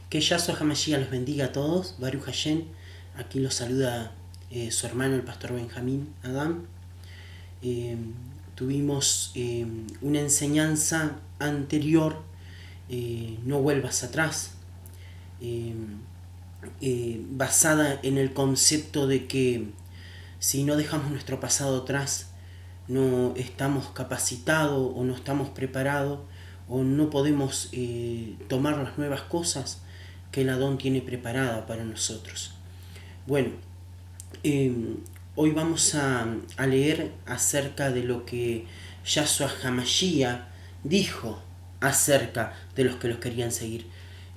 Que Yahshua HaMashiach los bendiga a todos. Baruch Hashem. Aquí los saluda su hermano, el pastor Benjamín Adam. Tuvimos una enseñanza anterior, no vuelvas atrás, basada en el concepto de que si no dejamos nuestro pasado atrás, no estamos capacitados o no estamos preparados o no podemos tomar las nuevas cosas que el Adón tiene preparada para nosotros. Bueno, hoy vamos a leer acerca de lo que Yahshua HaMashiach dijo acerca de los que los querían seguir.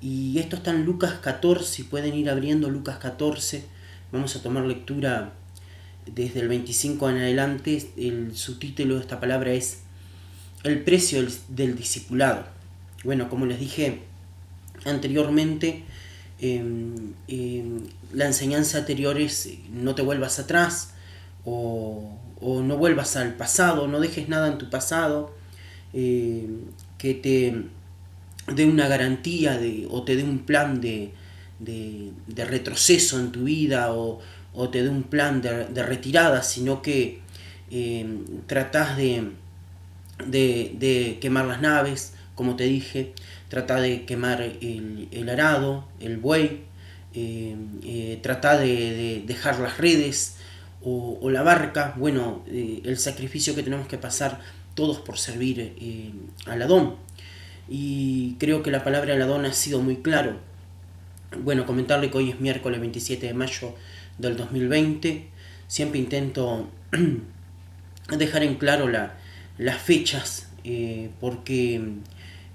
Y esto está en Lucas 14, si pueden ir abriendo Lucas 14, vamos a tomar lectura desde el 25 en adelante. El subtítulo de esta palabra es El precio del discipulado. Bueno, como les dije anteriormente, la enseñanza anterior es no te vuelvas atrás o no vuelvas al pasado, no dejes nada en tu pasado que te dé una garantía o te dé un plan de retroceso en tu vida o te dé un plan de retirada, sino que tratás de quemar las naves, como te dije, trata de quemar el arado, el buey, trata de dejar las redes o la barca. Bueno, el sacrificio que tenemos que pasar todos por servir al Adón. Y creo que la palabra del Adón ha sido muy claro. Bueno, comentarle que hoy es miércoles 27 de mayo del 2020. Siempre intento dejar en claro las fechas porque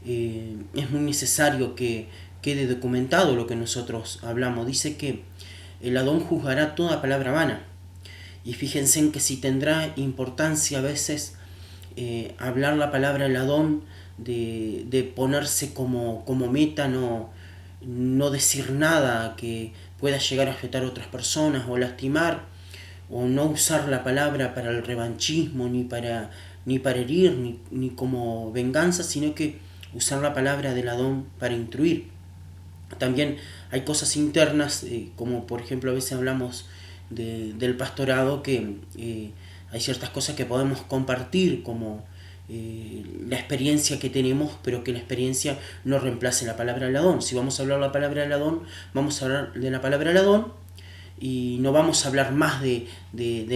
es muy necesario que quede documentado lo que nosotros hablamos. Dice que el Adón juzgará toda palabra vana. Y fíjense en que si tendrá importancia a veces hablar la palabra del Adón, de ponerse como meta, no decir nada que pueda llegar a afectar a otras personas o lastimar, o no usar la palabra para el revanchismo, ni para herir, ni como venganza, sino que usar la palabra del Adón para instruir. También hay cosas internas, como por ejemplo a veces hablamos del pastorado, que hay ciertas cosas que podemos compartir, como la experiencia que tenemos, pero que la experiencia no reemplace la palabra del Adón. Si vamos a hablar la palabra del Adón, vamos a hablar de la palabra del Adón, y no vamos a hablar más de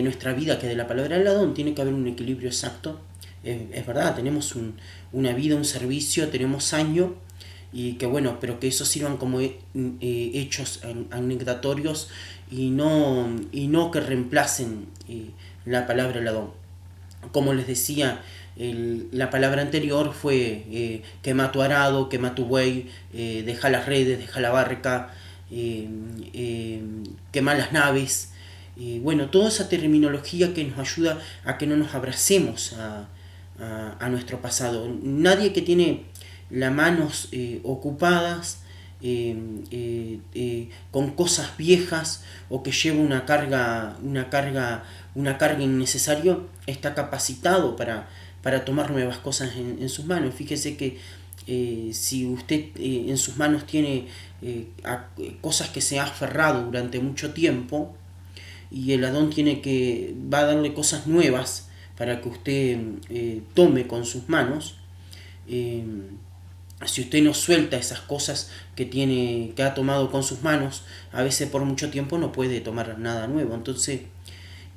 nuestra vida que de la palabra del Adón. Tiene que haber un equilibrio exacto. Es verdad, tenemos una vida, un servicio, tenemos años, y que bueno, pero que eso sirvan como hechos anecdotorios y no que reemplacen la palabra del Adón. Como les decía, la palabra anterior fue quema tu arado, quema tu buey, deja las redes, deja la barca, quema las naves. Bueno, toda esa terminología que nos ayuda a que no nos abracemos a nuestro pasado. Nadie que tiene las manos ocupadas con cosas viejas o que lleva una carga innecesaria está capacitado para tomar nuevas cosas en sus manos. Fíjese que si usted en sus manos tiene cosas que se ha aferrado durante mucho tiempo, y el Adón va a darle cosas nuevas para que usted tome con sus manos. Si usted no suelta esas cosas que ha tomado con sus manos, a veces por mucho tiempo no puede tomar nada nuevo. Entonces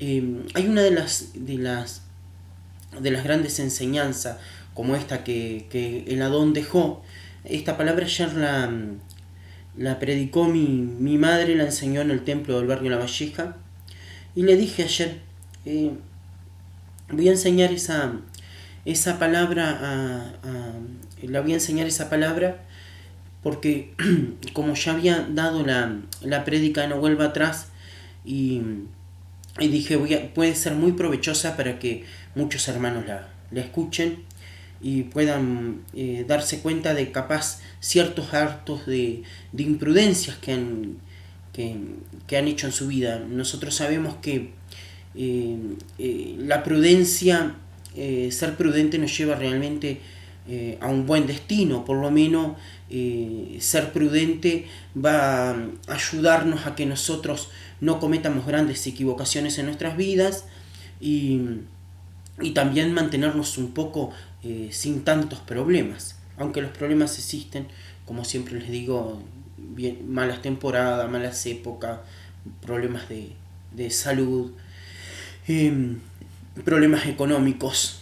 hay una de las grandes enseñanzas como esta que el Adón dejó. Esta palabra ayer la predicó mi madre, la enseñó en el templo del barrio La Valleja, y le dije ayer, voy a enseñar esa palabra la voy a enseñar esa palabra porque como ya había dado la prédica No Vuelva Atrás, y dije puede ser muy provechosa para que muchos hermanos la escuchen y puedan darse cuenta de capaz ciertos actos de imprudencias que han hecho en su vida. Nosotros sabemos que la prudencia, ser prudente nos lleva realmente a un buen destino. Por lo menos ser prudente va a ayudarnos a que nosotros no cometamos grandes equivocaciones en nuestras vidas y, y también mantenernos un poco sin tantos problemas. Aunque los problemas existen, como siempre les digo, bien, malas temporadas, malas épocas, problemas de salud, eh, problemas económicos,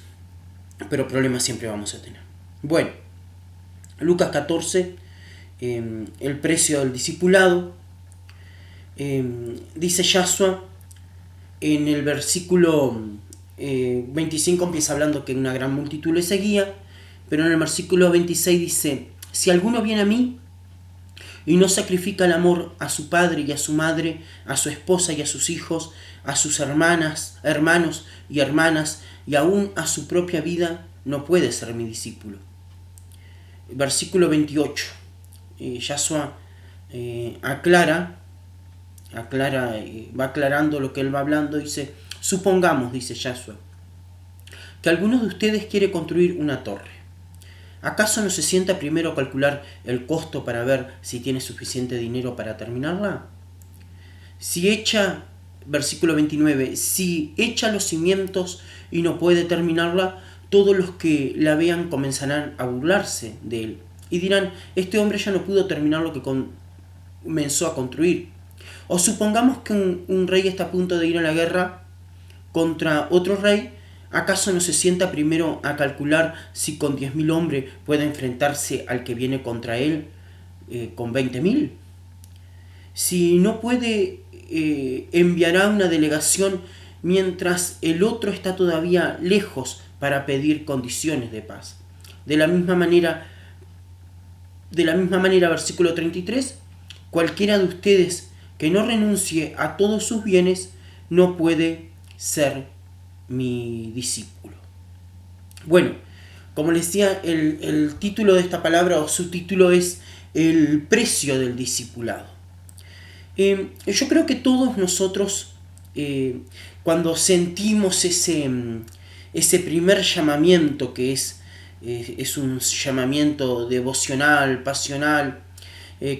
pero problemas siempre vamos a tener. Bueno, Lucas 14, el precio del discipulado. Dice Yahshua en el versículo 25, empieza hablando que una gran multitud le seguía, pero en el versículo 26 dice: si alguno viene a mí y no sacrifica el amor a su padre y a su madre, a su esposa y a sus hijos, a sus hermanos y hermanas, y aún a su propia vida, no puede ser mi discípulo. Versículo 28. Yahshua aclara, va aclarando lo que él va hablando. Dice: supongamos, dice Yahshua, que alguno de ustedes quiere construir una torre. ¿Acaso no se sienta primero a calcular el costo para ver si tiene suficiente dinero para terminarla? Versículo 29, si echa los cimientos y no puede terminarla, todos los que la vean comenzarán a burlarse de él y dirán: este hombre ya no pudo terminar lo que comenzó a construir. O supongamos que un rey está a punto de ir a la guerra contra otro rey. ¿Acaso no se sienta primero a calcular si con 10.000 hombres puede enfrentarse al que viene contra él con 20.000? Si no puede, enviará una delegación mientras el otro está todavía lejos para pedir condiciones de paz. De la misma manera, versículo 33, cualquiera de ustedes que no renuncie a todos sus bienes no puede ser mi discípulo. Bueno, como les decía, el título de esta palabra o subtítulo es el precio del discipulado. Yo creo que todos nosotros, cuando sentimos ese primer llamamiento, que es un llamamiento devocional, pasional,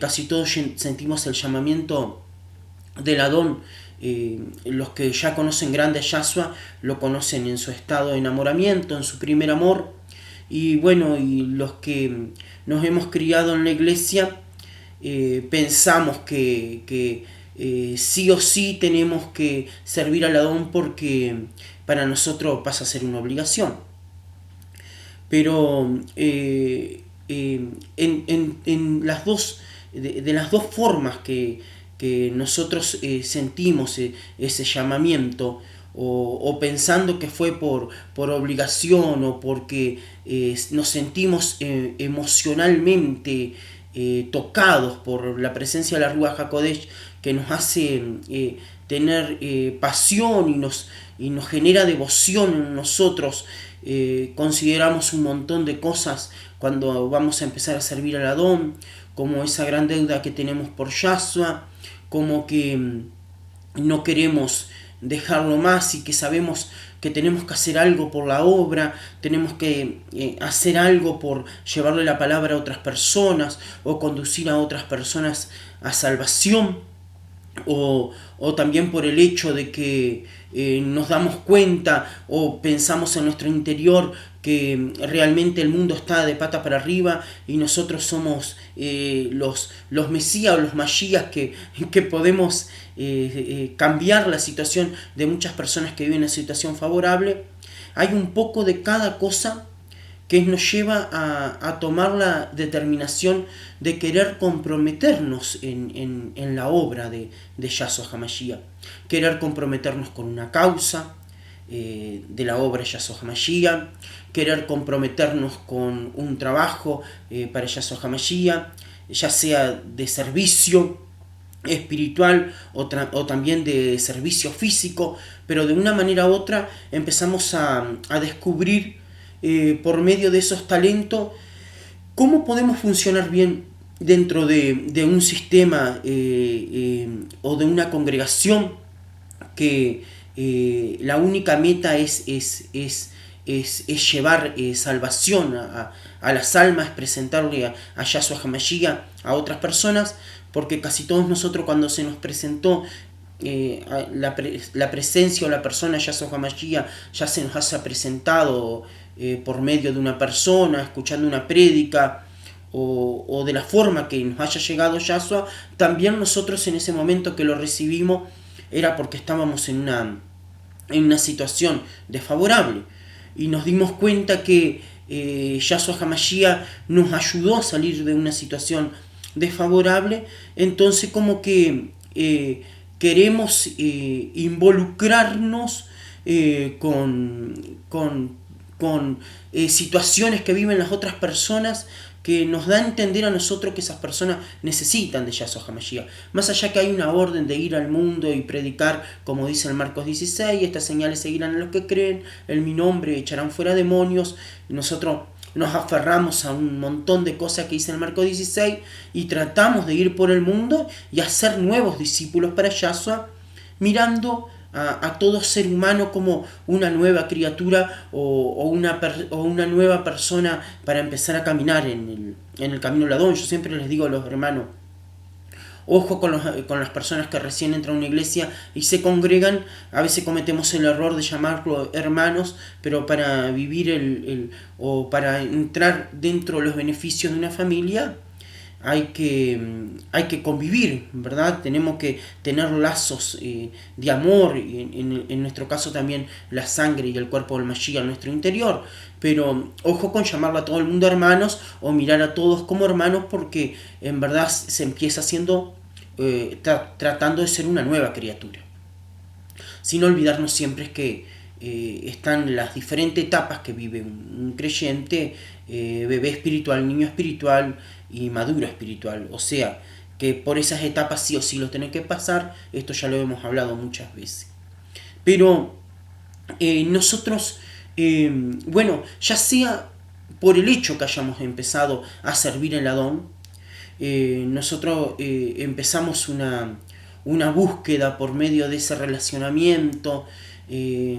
casi todos sentimos el llamamiento del Adón. Los que ya conocen grande a Yahshua lo conocen en su estado de enamoramiento, en su primer amor. Y bueno, y los que nos hemos criado en la iglesia, pensamos que sí o sí tenemos que servir al Adón porque para nosotros pasa a ser una obligación. Pero en las dos, de las dos formas que nosotros sentimos ese llamamiento, o pensando que fue por obligación o porque nos sentimos emocionalmente tocados por la presencia de la Ruach HaKodesh, que nos hace tener pasión y nos genera devoción en nosotros. Consideramos un montón de cosas cuando vamos a empezar a servir al Adón, como esa gran deuda que tenemos por Yahshua, como que no queremos dejarlo más y que sabemos que tenemos que hacer algo por la obra, tenemos que hacer algo por llevarle la palabra a otras personas o conducir a otras personas a salvación, o también por el hecho de que nos damos cuenta o pensamos en nuestro interior que realmente el mundo está de pata para arriba y nosotros somos los mesías o los masías que podemos cambiar la situación de muchas personas que viven en una situación favorable. Hay un poco de cada cosa que nos lleva a tomar la determinación de querer comprometernos en la obra de Yahshua HaMashiach, querer comprometernos con una causa de la obra de Yahshua HaMashiach, querer comprometernos con un trabajo para Yahshua HaMashiach, ya sea de servicio espiritual o también de servicio físico, pero de una manera u otra empezamos a descubrir por medio de esos talentos cómo podemos funcionar bien dentro de un sistema o de una congregación que la única meta es llevar salvación a a las almas, presentarle a Yahshua HaMashiach a otras personas, porque casi todos nosotros cuando se nos presentó la presencia o la persona Yahshua HaMashiach ya se nos haya presentado por medio de una persona, escuchando una prédica, o de la forma que nos haya llegado Yahshua, también nosotros en ese momento que lo recibimos era porque estábamos en una situación desfavorable y nos dimos cuenta que Yahshua HaMashiach nos ayudó a salir de una situación desfavorable. Entonces como que queremos involucrarnos con situaciones que viven las otras personas, que nos da a entender a nosotros que esas personas necesitan de Yahshua HaMashiach. Más allá que hay una orden de ir al mundo y predicar, como dice el Marcos 16, estas señales seguirán a los que creen, en mi nombre echarán fuera demonios. Nosotros nos aferramos a un montón de cosas que dice el Marcos 16 y tratamos de ir por el mundo y hacer nuevos discípulos para Yahshua, mirando a todo ser humano como una nueva criatura o una nueva persona para empezar a caminar en el camino del Adón. Yo siempre les digo a los hermanos, ojo con las personas que recién entran a una iglesia y se congregan. A veces cometemos el error de llamarlos hermanos, pero para vivir o para entrar dentro de los beneficios de una familia hay que convivir, ¿verdad? Tenemos que tener lazos de amor, en nuestro caso también la sangre y el cuerpo del Mashiach en nuestro interior, pero ojo con llamarlo a todo el mundo hermanos o mirar a todos como hermanos, porque en verdad se empieza haciendo, tratando de ser una nueva criatura. Sin olvidarnos siempre es que están las diferentes etapas que vive un creyente, bebé espiritual, niño espiritual y maduro espiritual. O sea, que por esas etapas sí o sí lo tenés que pasar. Esto ya lo hemos hablado muchas veces. Pero nosotros, bueno, ya sea por el hecho que hayamos empezado a servir el Adón, nosotros empezamos una búsqueda por medio de ese relacionamiento, de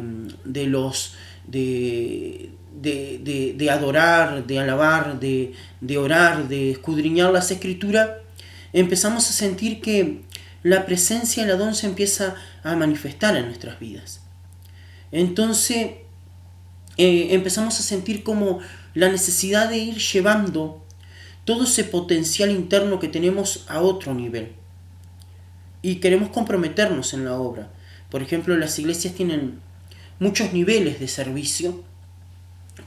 adorar, de alabar, de orar, de escudriñar las escrituras. Empezamos a sentir que la presencia del Adón se empieza a manifestar en nuestras vidas. Entonces empezamos a sentir como la necesidad de ir llevando todo ese potencial interno que tenemos a otro nivel. Y queremos comprometernos en la obra. Por ejemplo, las iglesias tienen muchos niveles de servicio.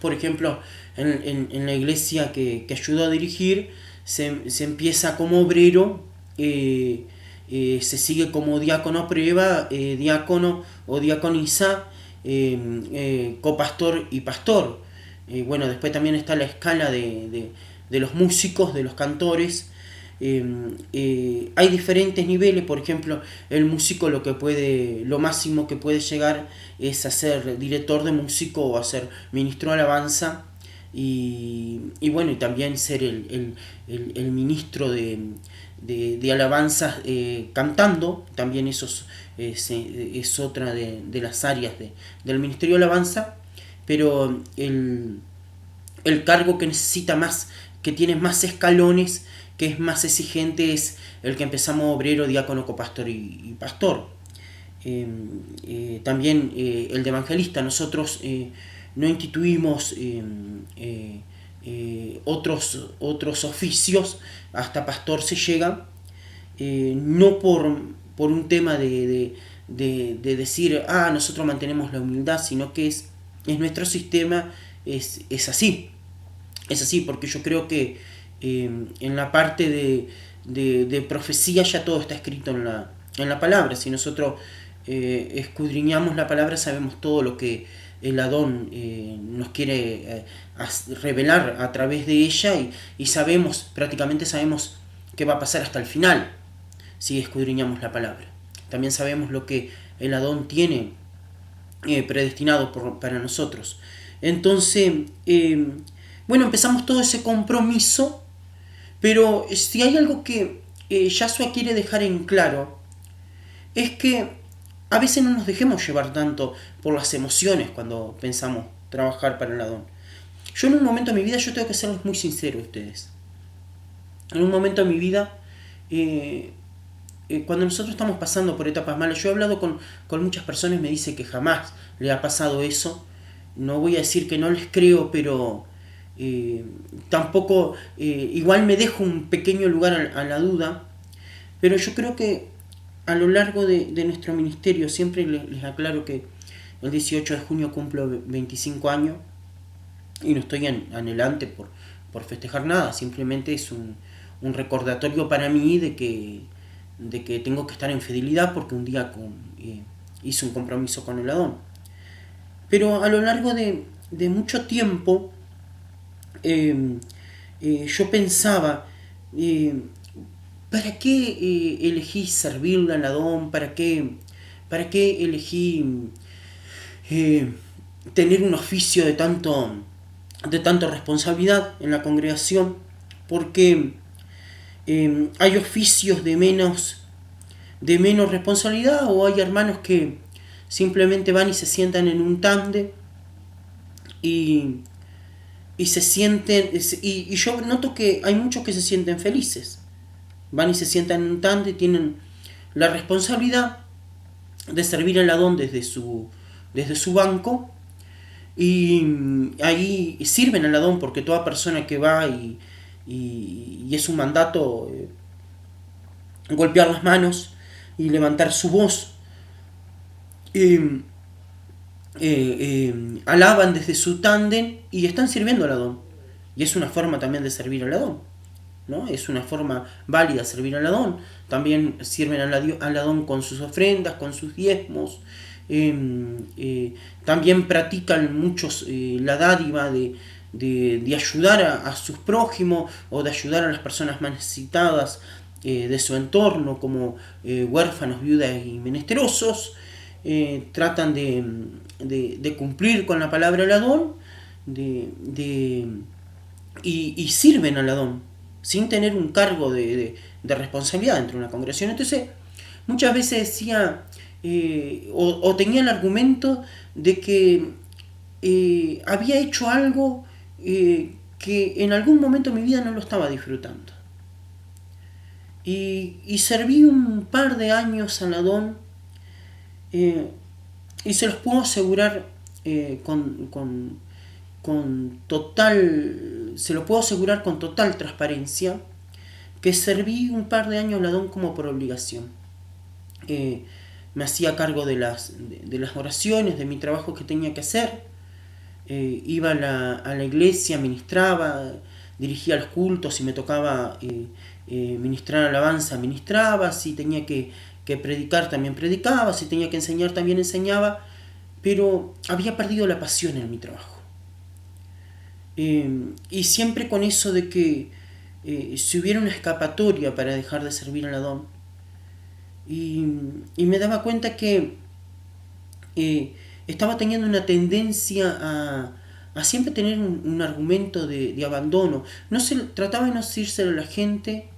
Por ejemplo, en la iglesia que ayudo a dirigir, se empieza como obrero, se sigue como diácono a prueba, diácono o diaconisa, copastor y pastor. Bueno, después también está la escala de los músicos, de los cantores. Hay diferentes niveles. Por ejemplo, el músico lo máximo que puede llegar es a ser director de músico o a ser ministro de alabanza, y bueno, y también ser el ministro de alabanza cantando. También eso es otra de las áreas del ministerio de alabanza. Pero el cargo que necesita más, que tiene más escalones, que es más exigente, es el que empezamos: obrero, diácono, copastor y pastor. También el de evangelista. Nosotros no instituimos otros oficios, hasta pastor se llega, no por un tema de decir, nosotros mantenemos la humildad, sino que es nuestro sistema, es así. Es así, porque yo creo que en la parte de profecía ya todo está escrito en la palabra. Si nosotros escudriñamos la palabra, sabemos todo lo que el Adón nos quiere revelar a través de ella, y prácticamente sabemos qué va a pasar hasta el final si escudriñamos la palabra. También sabemos lo que el Adón tiene predestinado para nosotros. Entonces, bueno, empezamos todo ese compromiso. Pero si hay algo que Yahshua quiere dejar en claro, es que a veces no nos dejemos llevar tanto por las emociones cuando pensamos trabajar para el Adón. Yo en un momento de mi vida, yo tengo que serles muy sincero a ustedes. En un momento de mi vida, cuando nosotros estamos pasando por etapas malas, yo he hablado con muchas personas y me dicen que jamás le ha pasado eso. No voy a decir que no les creo, pero tampoco, igual me dejo un pequeño lugar a la duda. Pero yo creo que a lo largo de nuestro ministerio, siempre les aclaro que el 18 de junio cumplo 25 años y no estoy anhelante por festejar nada, simplemente es un recordatorio para mí de que tengo que estar en fidelidad porque un día hice un compromiso con el Adón. Pero a lo largo de mucho tiempo yo pensaba, ¿para qué elegí servirle al Adón? Para qué elegí eh, tener un oficio de tanta responsabilidad en la congregación? Porque hay oficios de menos responsabilidad, o hay hermanos que simplemente van y se sientan en un tándem y, y se sienten, y yo noto que hay muchos que se sienten felices, van y se sientan en un tándem y tienen la responsabilidad de servir al Adón desde su banco, y ahí sirven al Adón, porque toda persona que va y es un mandato golpear las manos y levantar su voz, eh, alaban desde su tándem y están sirviendo al Adón. Y es una forma también de servir al Adón, ¿no? Es una forma válida de servir al Adón. También sirven al Adón con sus ofrendas, con sus diezmos. También practican muchos la dádiva de ayudar a sus prójimos, o de ayudar a las personas más necesitadas de su entorno, como huérfanos, viudas y menesterosos. Tratan de cumplir con la palabra del Adón, y sirven al Adón sin tener un cargo de responsabilidad dentro de una congregación. Entonces, muchas veces decía, o tenía el argumento de que había hecho algo que en algún momento de mi vida no lo estaba disfrutando. Y serví un par de años al Adón, y se los puedo asegurar con total, se lo puedo asegurar con total transparencia, que serví un par de años al Adón como por obligación. Me hacía cargo de las oraciones, de mi trabajo que tenía que hacer. Iba a la iglesia, ministraba, dirigía los cultos, si me tocaba ministrar alabanza, ministraba, si tenía que predicar, también predicaba, si tenía que enseñar, también enseñaba, pero había perdido la pasión en mi trabajo. Y siempre con eso de que si hubiera una escapatoria para dejar de servir al Adón, y me daba cuenta que estaba teniendo una tendencia a siempre tener un argumento de abandono. Trataba de no decírselo a la gente,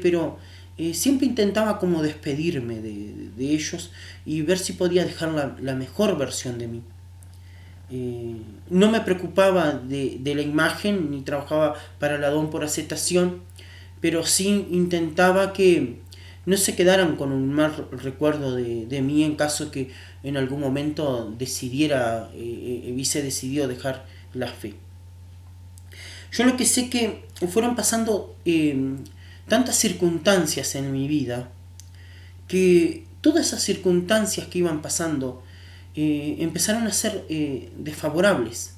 pero siempre intentaba como despedirme de ellos y ver si podía dejar la mejor versión de mí. No me preocupaba de la imagen, ni trabajaba para el Adón por aceptación, pero sí intentaba que no se quedaran con un mal recuerdo de mí en caso que en algún momento hubiese decidido dejar la fe. Yo lo que sé que fueron pasando tantas circunstancias en mi vida, que todas esas circunstancias que iban pasando empezaron a ser desfavorables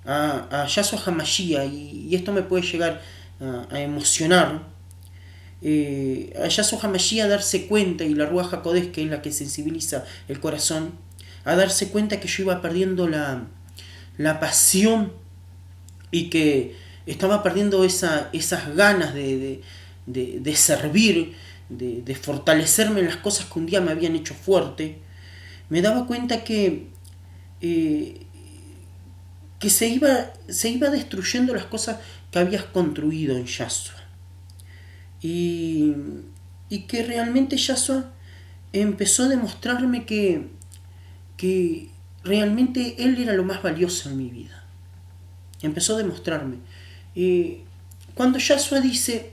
a Yahshua HaMashiach, y esto me puede llegar a emocionar. A Yahshua HaMashiach a darse cuenta, y la Ruach HaKodesh, que es la que sensibiliza el corazón, a darse cuenta que yo iba perdiendo la pasión, y que estaba perdiendo esas ganas de servir, de fortalecerme en las cosas que un día me habían hecho fuerte. Me daba cuenta que se iba destruyendo las cosas que habías construido en Yahshua. Y que realmente Yahshua empezó a demostrarme que realmente Él era lo más valioso en mi vida. Empezó a demostrarme. Cuando Yahshua dice,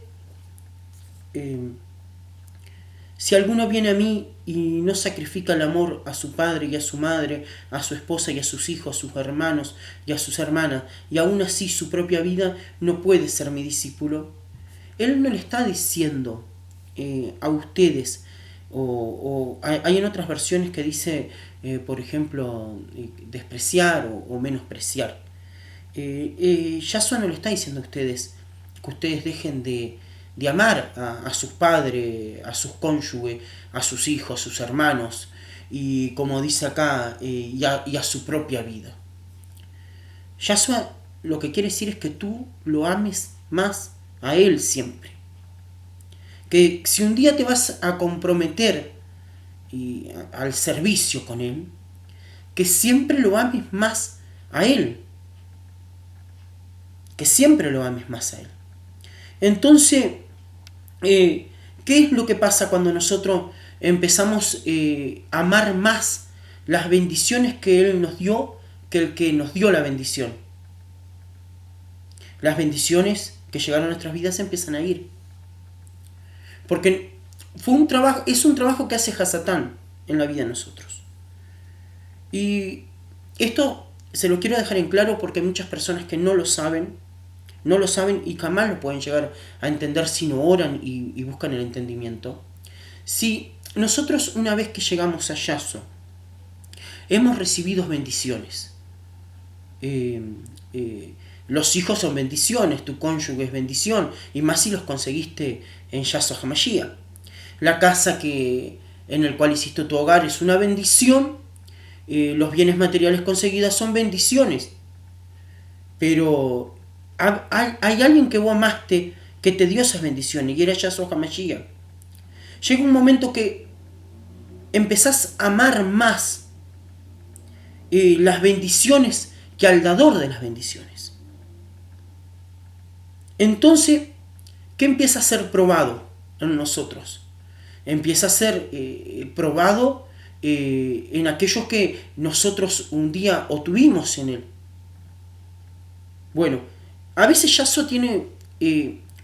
si alguno viene a mí y no sacrifica el amor a su padre y a su madre, a su esposa y a sus hijos, a sus hermanos y a sus hermanas, y aún así su propia vida, no puede ser mi discípulo. Él no le está diciendo a ustedes, o hay en otras versiones que dice, por ejemplo, despreciar o menospreciar. Yahshua no le está diciendo a ustedes que ustedes dejen de amar a sus padres, a sus cónyuges, a sus hijos, a sus hermanos, y como dice acá, y a su propia vida. Yahshua lo que quiere decir es que tú lo ames más a Él siempre. Que si un día te vas a comprometer al servicio con Él, que siempre lo ames más a Él. Que siempre lo ames más a Él. Entonces, ¿qué es lo que pasa cuando nosotros empezamos a amar más las bendiciones que Él nos dio que el que nos dio la bendición? Las bendiciones que llegaron a nuestras vidas empiezan a ir. Porque es un trabajo que hace Hasatán en la vida de nosotros. Y esto se lo quiero dejar en claro porque hay muchas personas que no lo saben y jamás lo pueden llegar a entender si no oran y buscan el entendimiento. Si nosotros una vez que llegamos a Yahshua hemos recibido bendiciones, los hijos son bendiciones, tu cónyuge es bendición, y más si los conseguiste en Yahshua HaMashiach. La casa en el cual hiciste tu hogar es una bendición, los bienes materiales conseguidos son bendiciones, pero hay alguien que vos amaste que te dio esas bendiciones y era Yahshua HaMashiach. Llega un momento que empezás a amar más las bendiciones que al dador de las bendiciones. Entonces, ¿qué empieza a ser probado en nosotros? Empieza a ser probado en aquellos que nosotros un día obtuvimos en Él. Bueno, a veces Yahshua tiene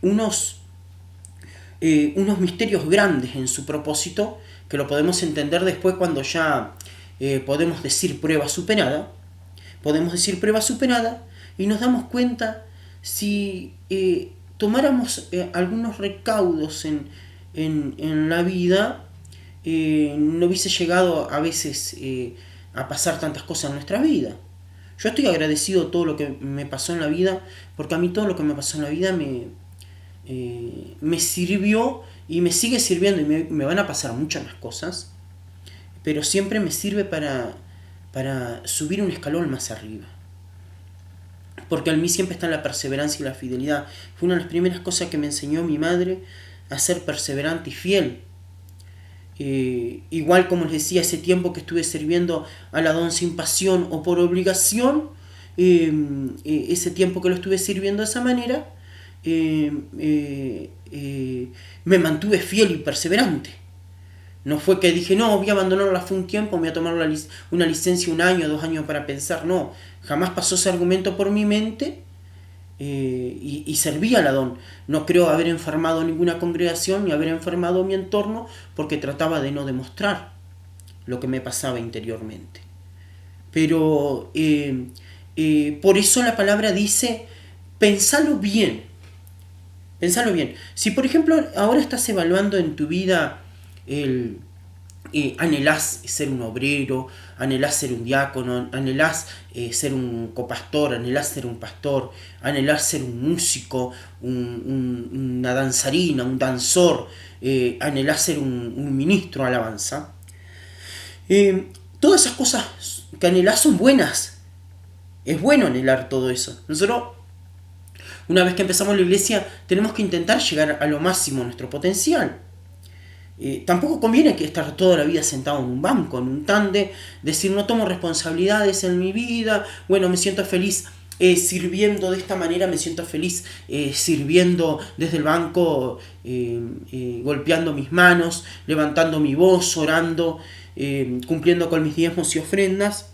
unos misterios grandes en su propósito, que lo podemos entender después cuando ya podemos decir prueba superada. Podemos decir prueba superada y nos damos cuenta si tomáramos algunos recaudos en la vida, no hubiese llegado a veces a pasar tantas cosas en nuestra vida. Yo estoy agradecido de todo lo que me pasó en la vida, porque a mí todo lo que me pasó en la vida me sirvió y me sigue sirviendo, y me van a pasar muchas más cosas, pero siempre me sirve para subir un escalón más arriba. Porque en mí siempre está la perseverancia y la fidelidad. Fue una de las primeras cosas que me enseñó mi madre, a ser perseverante y fiel. Igual como les decía, ese tiempo que estuve sirviendo al Adón sin pasión o por obligación, ese tiempo que lo estuve sirviendo de esa manera, me mantuve fiel y perseverante. No fue que dije, no, voy a abandonarla hace un tiempo, voy a tomar una licencia 1 año, 2 años para pensar. No, jamás pasó ese argumento por mi mente, y serví al Adón. No creo haber enfermado ninguna congregación ni haber enfermado mi entorno, porque trataba de no demostrar lo que me pasaba interiormente. Pero por eso la palabra dice, pensalo bien. Pensalo bien. Si por ejemplo ahora estás evaluando en tu vida anhelás ser un obrero, anhelás ser un diácono, anhelás ser un copastor, anhelás ser un pastor, anhelás ser un músico, una danzarina, un danzor, anhelás ser un ministro de alabanza. Todas esas cosas que anhelás son buenas. Es bueno anhelar todo eso. Nosotros, una vez que empezamos la iglesia, tenemos que intentar llegar a lo máximo nuestro potencial. Tampoco conviene que estar toda la vida sentado en un banco, en un tande, decir no tomo responsabilidades en mi vida, bueno, me siento feliz sirviendo de esta manera, me siento feliz sirviendo desde el banco, golpeando mis manos, levantando mi voz, orando, cumpliendo con mis diezmos y ofrendas.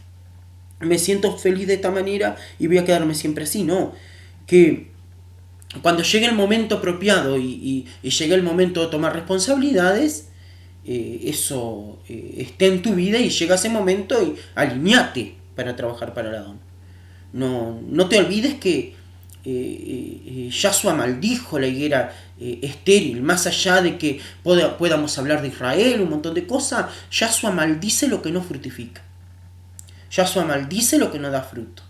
me siento feliz de esta manera y voy a quedarme siempre así. No, que cuando llegue el momento apropiado y llegue el momento de tomar responsabilidades, eso esté en tu vida y llega ese momento y alineate para trabajar para el Adón. No te olvides que Yahshua maldijo la higuera estéril, más allá de que podamos hablar de Israel, un montón de cosas. Yahshua maldice lo que no fructifica. Yahshua maldice lo que no da fruto.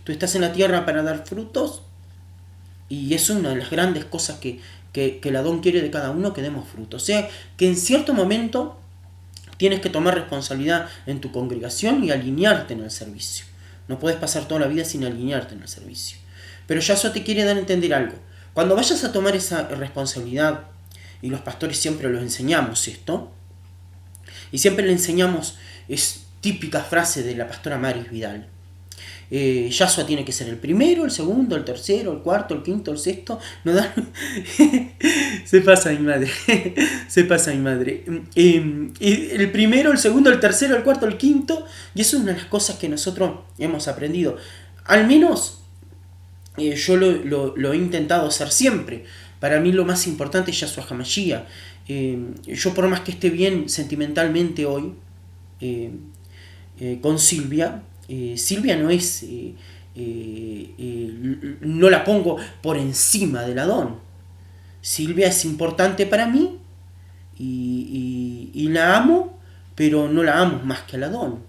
Tú estás en la tierra para dar frutos, y eso es una de las grandes cosas que el Adón quiere de cada uno, que demos fruto. O sea, que en cierto momento tienes que tomar responsabilidad en tu congregación y alinearte en el servicio. No puedes pasar toda la vida sin alinearte en el servicio. Pero Yahshua te quiere dar a entender algo. Cuando vayas a tomar esa responsabilidad, y los pastores siempre los enseñamos esto, y siempre le enseñamos, es típica frase de la pastora Maris Vidal, Yahshua tiene que ser el primero, el segundo, el tercero, el cuarto, el quinto, el sexto. No da... Se pasa mi madre. Se pasa mi madre. El primero, el segundo, el tercero, el cuarto, el quinto. Y eso es una de las cosas que nosotros hemos aprendido. Al menos yo lo he intentado hacer siempre. Para mí lo más importante es Yahshua HaMashiach. Yo, por más que esté bien sentimentalmente hoy con Silvia, Silvia no es, no la pongo por encima del Adón. Silvia es importante para mí y la amo, pero no la amo más que al Adón.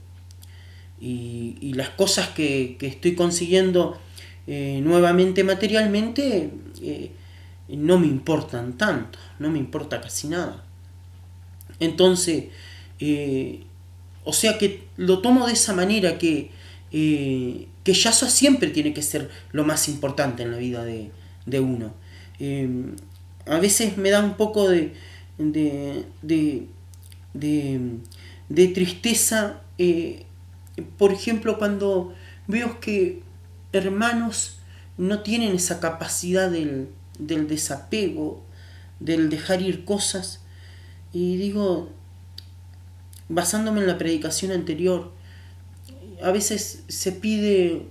Y las cosas que estoy consiguiendo nuevamente materialmente no me importan tanto, no me importa casi nada. Entonces, o sea que lo tomo de esa manera, que Yahshua siempre tiene que ser lo más importante en la vida de uno. A veces me da un poco de tristeza, por ejemplo, cuando veo que hermanos no tienen esa capacidad del desapego, del dejar ir cosas, y digo, basándome en la predicación anterior, a veces se pide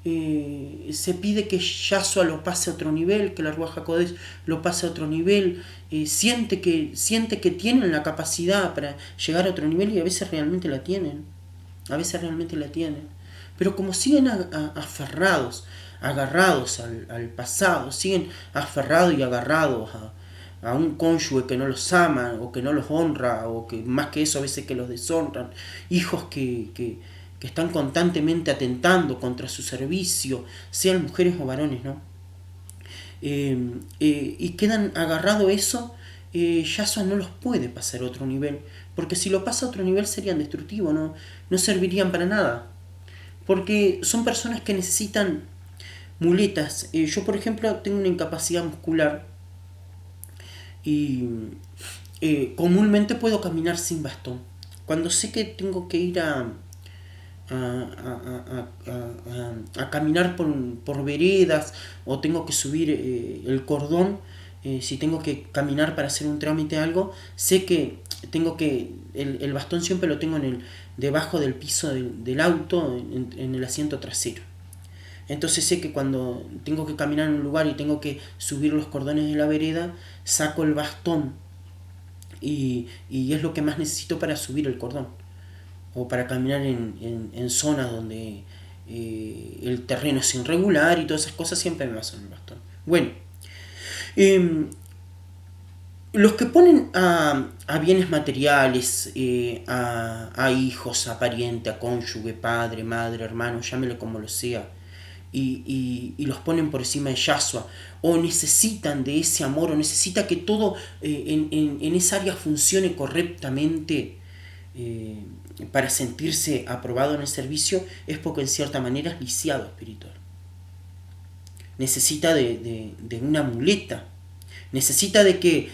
que Yahshua lo pase a otro nivel, que la Ruach HaKodesh lo pase a otro nivel, siente que tienen la capacidad para llegar a otro nivel, y a veces realmente la tienen, pero como siguen aferrados, agarrados al pasado, siguen aferrados y agarrados a un cónyuge que no los ama o que no los honra, o que más que eso a veces que los deshonran, hijos que están constantemente atentando contra su servicio, sean mujeres o varones, ¿no? Y quedan agarrados a eso, Yahshua no los puede pasar a otro nivel, porque si lo pasa a otro nivel serían destructivos, no servirían para nada, porque son personas que necesitan muletas. Yo, por ejemplo, tengo una incapacidad muscular y comúnmente puedo caminar sin bastón. Cuando sé que tengo que ir a caminar por veredas, o tengo que subir el cordón, si tengo que caminar para hacer un trámite o algo, sé que tengo que el bastón siempre lo tengo debajo del piso del auto, en el asiento trasero. Entonces sé que cuando tengo que caminar en un lugar y tengo que subir los cordones de la vereda, saco el bastón y es lo que más necesito para subir el cordón, o para caminar en zonas donde el terreno es irregular y todas esas cosas, siempre me baso en el bastón. Bueno, los que ponen a bienes materiales, a hijos, a pariente, a cónyuge, padre, madre, hermano, llámelo como lo sea, y los ponen por encima de Yahshua, o necesitan de ese amor, o necesita que todo en esa área funcione correctamente, para sentirse aprobado en el servicio, es porque en cierta manera es lisiado espiritual. Necesita de una muleta, necesita de que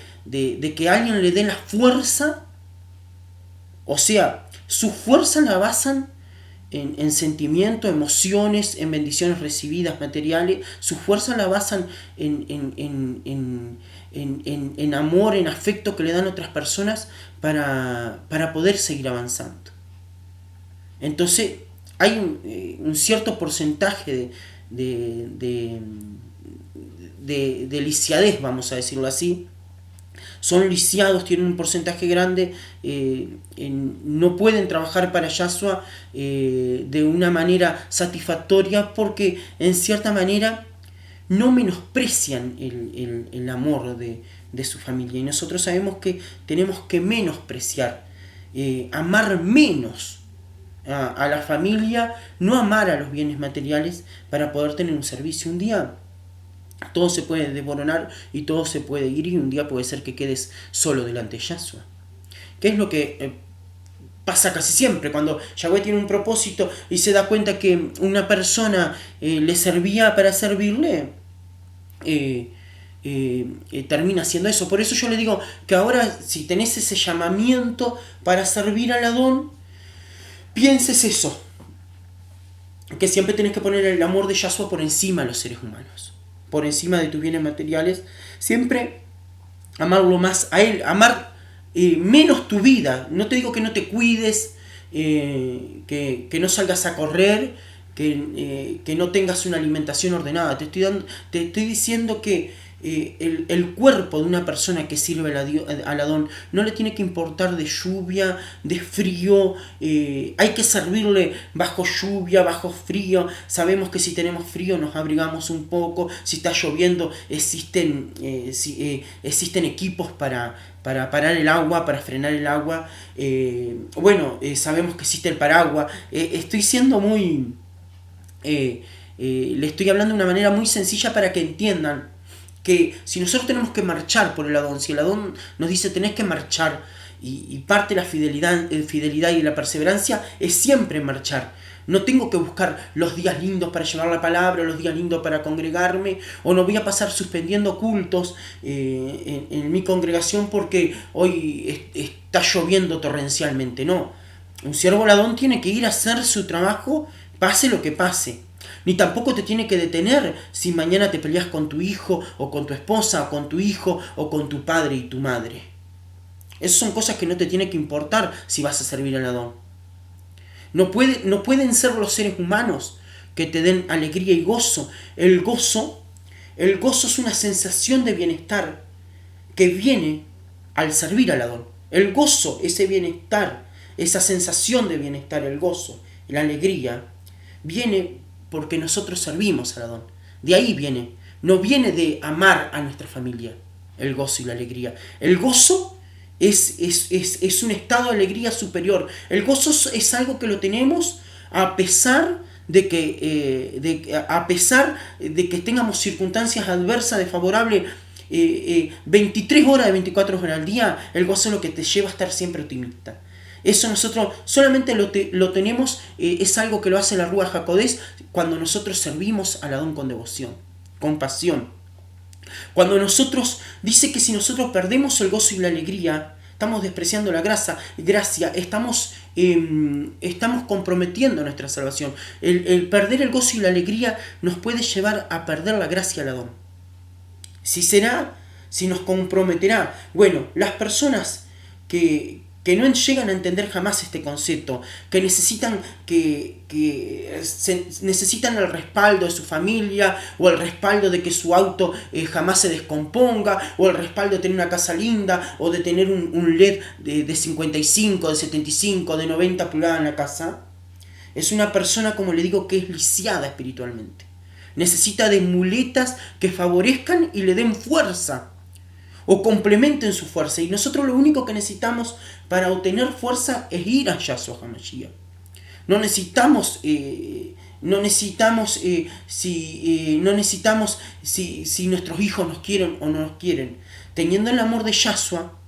alguien le dé la fuerza, o sea, su fuerza la basan en sentimientos, emociones, en bendiciones recibidas materiales. Su fuerza la basan en amor, en afecto que le dan otras personas para poder seguir avanzando. Entonces, hay un cierto porcentaje de lisiadez, vamos a decirlo así. Son lisiados, tienen un porcentaje grande, no pueden trabajar para Yahshua de una manera satisfactoria, porque en cierta manera no menosprecian el amor de su familia. Y nosotros sabemos que tenemos que menospreciar, amar menos a la familia, no amar a los bienes materiales para poder tener un servicio. Un día todo se puede desmoronar y todo se puede ir, y un día puede ser que quedes solo delante de Yahshua. ¿Qué es lo que pasa casi siempre? Cuando Yahweh tiene un propósito y se da cuenta que una persona le servía para servirle, termina haciendo eso. Por eso yo le digo que ahora, si tenés ese llamamiento para servir al Adón, pienses eso, que siempre tenés que poner el amor de Yahshua por encima de los seres humanos, por encima de tus bienes materiales. Siempre amarlo más a Él, amar menos tu vida. No te digo que no te cuides, que no salgas a correr, que no tengas una alimentación ordenada. Te estoy diciendo que el cuerpo de una persona que sirve al Adón no le tiene que importar de lluvia, de frío. Hay que servirle bajo lluvia, bajo frío. Sabemos que si tenemos frío nos abrigamos un poco. Si está lloviendo existen equipos para parar el agua, para frenar el agua. Sabemos que existe el paraguas. Estoy siendo muy... le estoy hablando de una manera muy sencilla para que entiendan que si nosotros tenemos que marchar por el Adón, si el Adón nos dice tenés que marchar, y parte de la fidelidad y la perseverancia es siempre marchar. No tengo que buscar los días lindos para llevar la palabra, los días lindos para congregarme, o no voy a pasar suspendiendo cultos en mi congregación porque hoy está lloviendo torrencialmente. No, un siervo del Adón tiene que ir a hacer su trabajo, pase lo que pase. Ni tampoco te tiene que detener si mañana te peleas con tu hijo, o con tu esposa, o con tu hijo, o con tu padre y tu madre. Esas son cosas que no te tiene que importar si vas a servir al Adón. No pueden ser los seres humanos que te den alegría y gozo. El gozo es una sensación de bienestar que viene al servir al Adón. El gozo, ese bienestar, esa sensación de bienestar, el gozo, la alegría, viene porque nosotros servimos al Adón. De ahí viene. No viene de amar a nuestra familia, el gozo y la alegría. El gozo es un estado de alegría superior. El gozo es algo que lo tenemos a pesar de que tengamos circunstancias adversas, desfavorables, 23 horas de 24 horas al día. El gozo es lo que te lleva a estar siempre optimista. Eso nosotros solamente lo tenemos, es algo que lo hace la Ruach HaKodesh cuando nosotros servimos al Adón con devoción, con pasión. Cuando nosotros, dice que si nosotros perdemos el gozo y la alegría, estamos despreciando la gracia, estamos comprometiendo nuestra salvación. El perder el gozo y la alegría nos puede llevar a perder la gracia al Adón. Si nos comprometerá. Bueno, las personas que no llegan a entender jamás este concepto, que necesitan necesitan el respaldo de su familia, o el respaldo de que su auto jamás se descomponga, o el respaldo de tener una casa linda, o de tener un LED de 55, de 75, de 90 pulgadas en la casa, es una persona, como le digo, que es lisiada espiritualmente. Necesita de muletas que favorezcan y le den fuerza, o complementen su fuerza. Y nosotros lo único que necesitamos para obtener fuerza es ir a Yahshua HaMashiach. No necesitamos si nuestros hijos nos quieren o no nos quieren. Teniendo el amor de Yahshua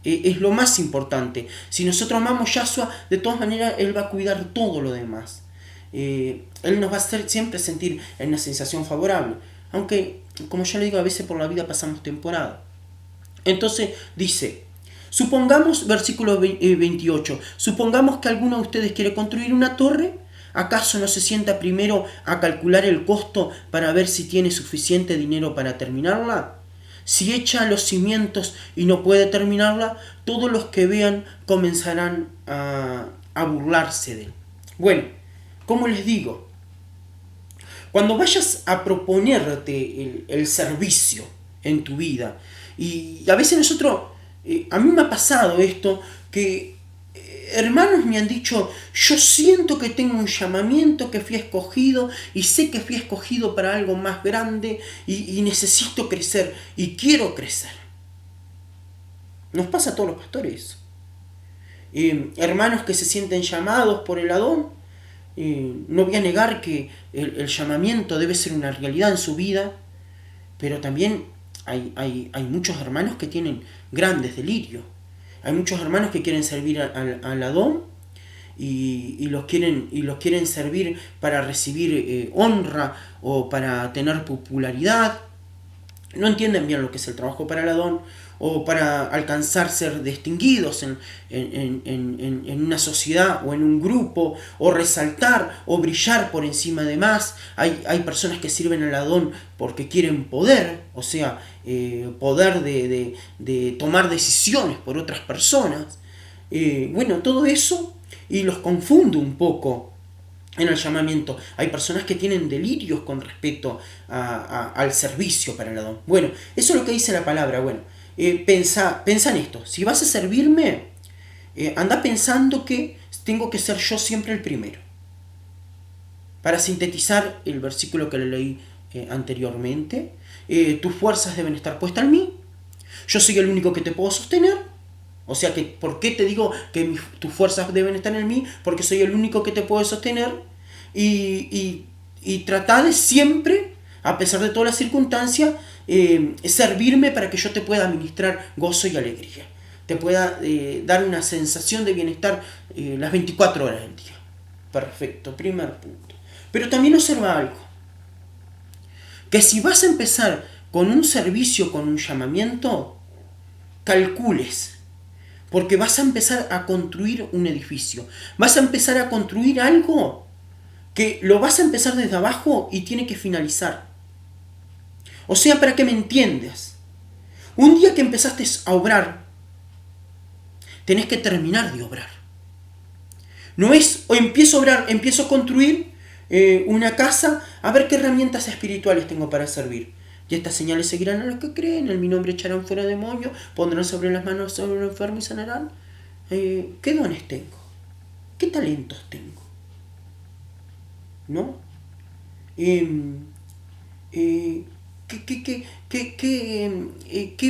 es lo más importante. Si nosotros amamos Yahshua, de todas maneras Él va a cuidar todo lo demás. Él nos va a hacer siempre sentir en una sensación favorable. Aunque, como ya le digo, a veces por la vida pasamos temporada. Entonces dice, supongamos, versículo 28, supongamos que alguno de ustedes quiere construir una torre. ¿Acaso no se sienta primero a calcular el costo para ver si tiene suficiente dinero para terminarla? Si echa los cimientos y no puede terminarla, todos los que vean comenzarán a burlarse de él. Bueno, como les digo, cuando vayas a proponerte el servicio en tu vida, y a veces nosotros, a mí me ha pasado esto, que hermanos me han dicho, yo siento que tengo un llamamiento, que fui escogido, y sé que fui escogido para algo más grande, y necesito crecer, y quiero crecer. Nos pasa a todos los pastores. Hermanos que se sienten llamados por el Adón. No voy a negar que el llamamiento debe ser una realidad en su vida, pero también hay muchos hermanos que tienen grandes delirios. Hay muchos hermanos que quieren servir al Adón y los quieren servir para recibir honra o para tener popularidad. No entienden bien lo que es el trabajo para el Adón o para alcanzar ser distinguidos en una sociedad o en un grupo, o resaltar o brillar por encima de más. Hay personas que sirven al Adón porque quieren poder, o sea, poder de tomar decisiones por otras personas. Bueno, todo eso, y los confunde un poco en el llamamiento. Hay personas que tienen delirios con respecto al servicio para el Adón. Bueno, eso es lo que dice la palabra. Bueno, pensa en esto. Si vas a servirme, anda pensando que tengo que ser yo siempre el primero. Para sintetizar el versículo que le leí anteriormente, tus fuerzas deben estar puestas en mí. Yo soy el único que te puedo sostener. O sea, que ¿por qué te digo que tus fuerzas deben estar en mí? Porque soy el único que te puede sostener. Y trata de siempre, a pesar de todas las circunstancias, servirme para que yo te pueda administrar gozo y alegría. Te pueda dar una sensación de bienestar las 24 horas del día. Perfecto, primer punto. Pero también observa algo. Que si vas a empezar con un servicio, con un llamamiento, calcules. Porque vas a empezar a construir un edificio. Vas a empezar a construir algo que lo vas a empezar desde abajo y tiene que finalizar. O sea, para que me entiendas. Un día que empezaste a obrar, tenés que terminar de obrar. No es, o empiezo a obrar, empiezo a construir una casa, a ver qué herramientas espirituales tengo para servir. Y estas señales seguirán a los que creen, en mi nombre echarán fuera demonios, pondrán sobre las manos sobre los enfermos y sanarán. ¿Qué dones tengo? ¿Qué talentos tengo? ¿No? ¿Qué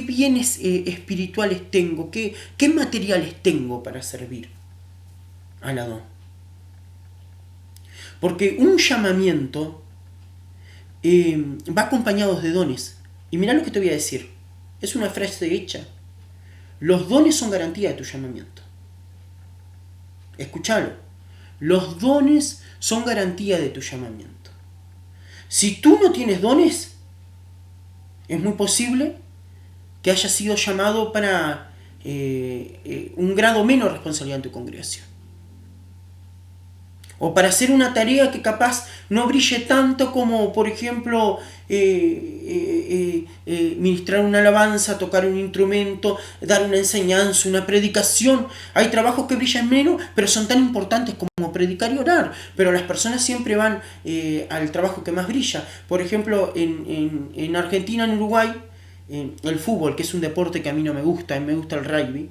bienes espirituales tengo? ¿Qué materiales tengo para servir al Adón? Porque un llamamiento va acompañado de dones. Y mirá lo que te voy a decir. Es una frase hecha. Los dones son garantía de tu llamamiento. Escúchalo. Los dones son garantía de tu llamamiento. Si tú no tienes dones, es muy posible que hayas sido llamado para un grado menos de responsabilidad en tu congregación. O para hacer una tarea que capaz no brille tanto como, por ejemplo, ministrar una alabanza, tocar un instrumento, dar una enseñanza, una predicación. Hay trabajos que brillan menos, pero son tan importantes como predicar y orar. Pero las personas siempre van al trabajo que más brilla. Por ejemplo, en Argentina, en Uruguay, el fútbol, que es un deporte que a mí no me gusta, me gusta el rugby.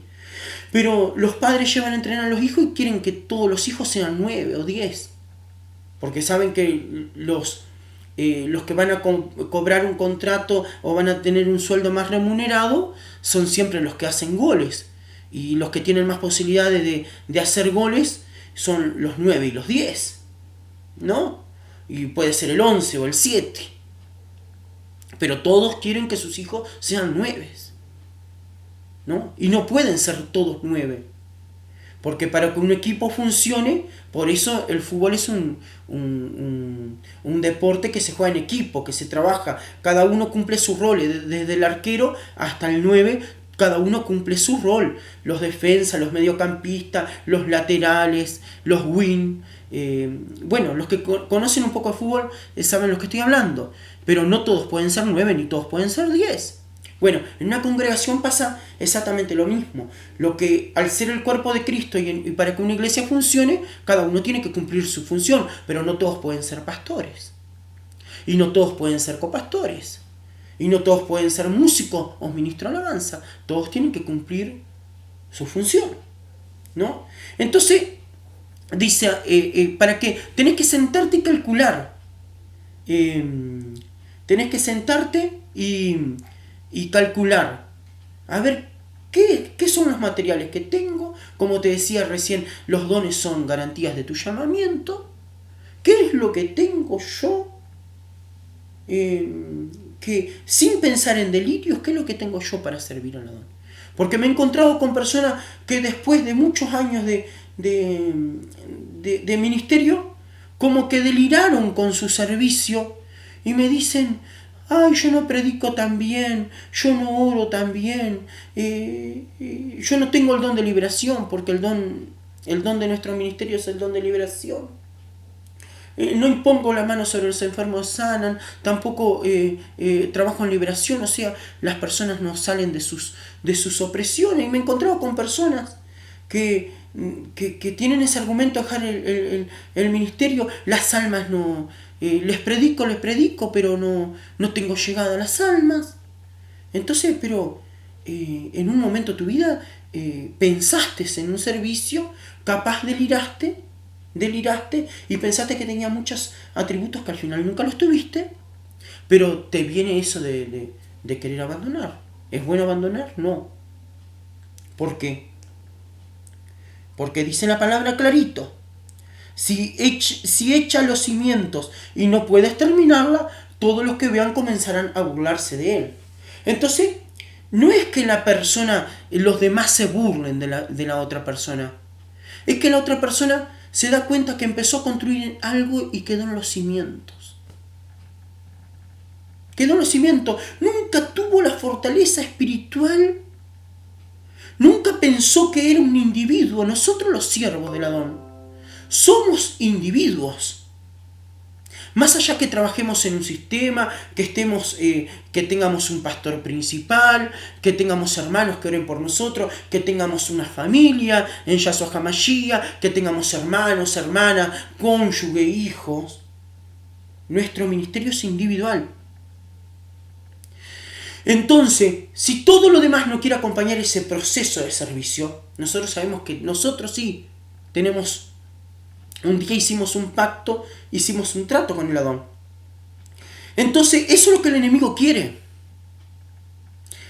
Pero los padres llevan a entrenar a los hijos y quieren que todos los hijos sean 9 o 10. Porque saben que los que van a cobrar un contrato o van a tener un sueldo más remunerado son siempre los que hacen goles. Y los que tienen más posibilidades de hacer goles son los 9 y los 10. ¿No? Y puede ser el 11 o el 7. Pero todos quieren que sus hijos sean 9. ¿No? Y no pueden ser todos 9. Porque para que un equipo funcione, por eso el fútbol es un deporte que se juega en equipo, que se trabaja. Cada uno cumple su rol, desde el arquero hasta el 9, cada uno cumple su rol. Los defensas, los mediocampistas, los laterales, los wing. Bueno, los que conocen un poco de fútbol saben lo que estoy hablando. Pero no todos pueden ser 9 ni todos pueden ser 10. Bueno, en una congregación pasa exactamente lo mismo. Lo que al ser el cuerpo de Cristo y para que una iglesia funcione, cada uno tiene que cumplir su función, pero no todos pueden ser pastores. Y no todos pueden ser copastores. Y no todos pueden ser músicos o ministros de alabanza. Todos tienen que cumplir su función, ¿no? Entonces, dice, para que tenés que sentarte y calcular. Tenés que sentarte y calcular. A ver, ¿qué son los materiales que tengo? Como te decía recién, los dones son garantías de tu llamamiento. ¿Qué es lo que tengo yo? Que sin pensar en delirios, ¿qué es lo que tengo yo para servir a la don? Porque me he encontrado con personas que después de muchos años de ministerio, como que deliraron con su servicio y me dicen, ay, yo no predico tan bien, yo no oro tan bien, yo no tengo el don de liberación, porque el don de nuestro ministerio es el don de liberación. No impongo la mano sobre los enfermos, sanan, tampoco trabajo en liberación, o sea, las personas no salen de sus opresiones. Y me he encontrado con personas que tienen ese argumento de dejar el ministerio, las almas no... les predico, pero no tengo llegada a las almas. Entonces, pero en un momento de tu vida pensaste en un servicio, capaz deliraste y pensaste que tenía muchos atributos que al final nunca los tuviste, pero te viene eso de querer abandonar. ¿Es bueno abandonar? No. ¿Por qué? Porque dice la palabra clarito. Si echa los cimientos y no puedes terminarla, todos los que vean comenzarán a burlarse de él. Entonces, no es que los demás se burlen de la otra persona. Es que la otra persona se da cuenta que empezó a construir algo y quedó en los cimientos. Nunca tuvo la fortaleza espiritual. Nunca pensó que era un individuo. Nosotros los siervos del Adón somos individuos. Más allá que trabajemos en un sistema, que tengamos un pastor principal, que tengamos hermanos que oren por nosotros, que tengamos una familia en Yahshua HaMashiach, que tengamos hermanos, hermanas, cónyuge, hijos. Nuestro ministerio es individual. Entonces, si todo lo demás no quiere acompañar ese proceso de servicio, nosotros sabemos que nosotros sí tenemos... Un día hicimos un pacto, hicimos un trato con el Adón. Entonces, eso es lo que el enemigo quiere.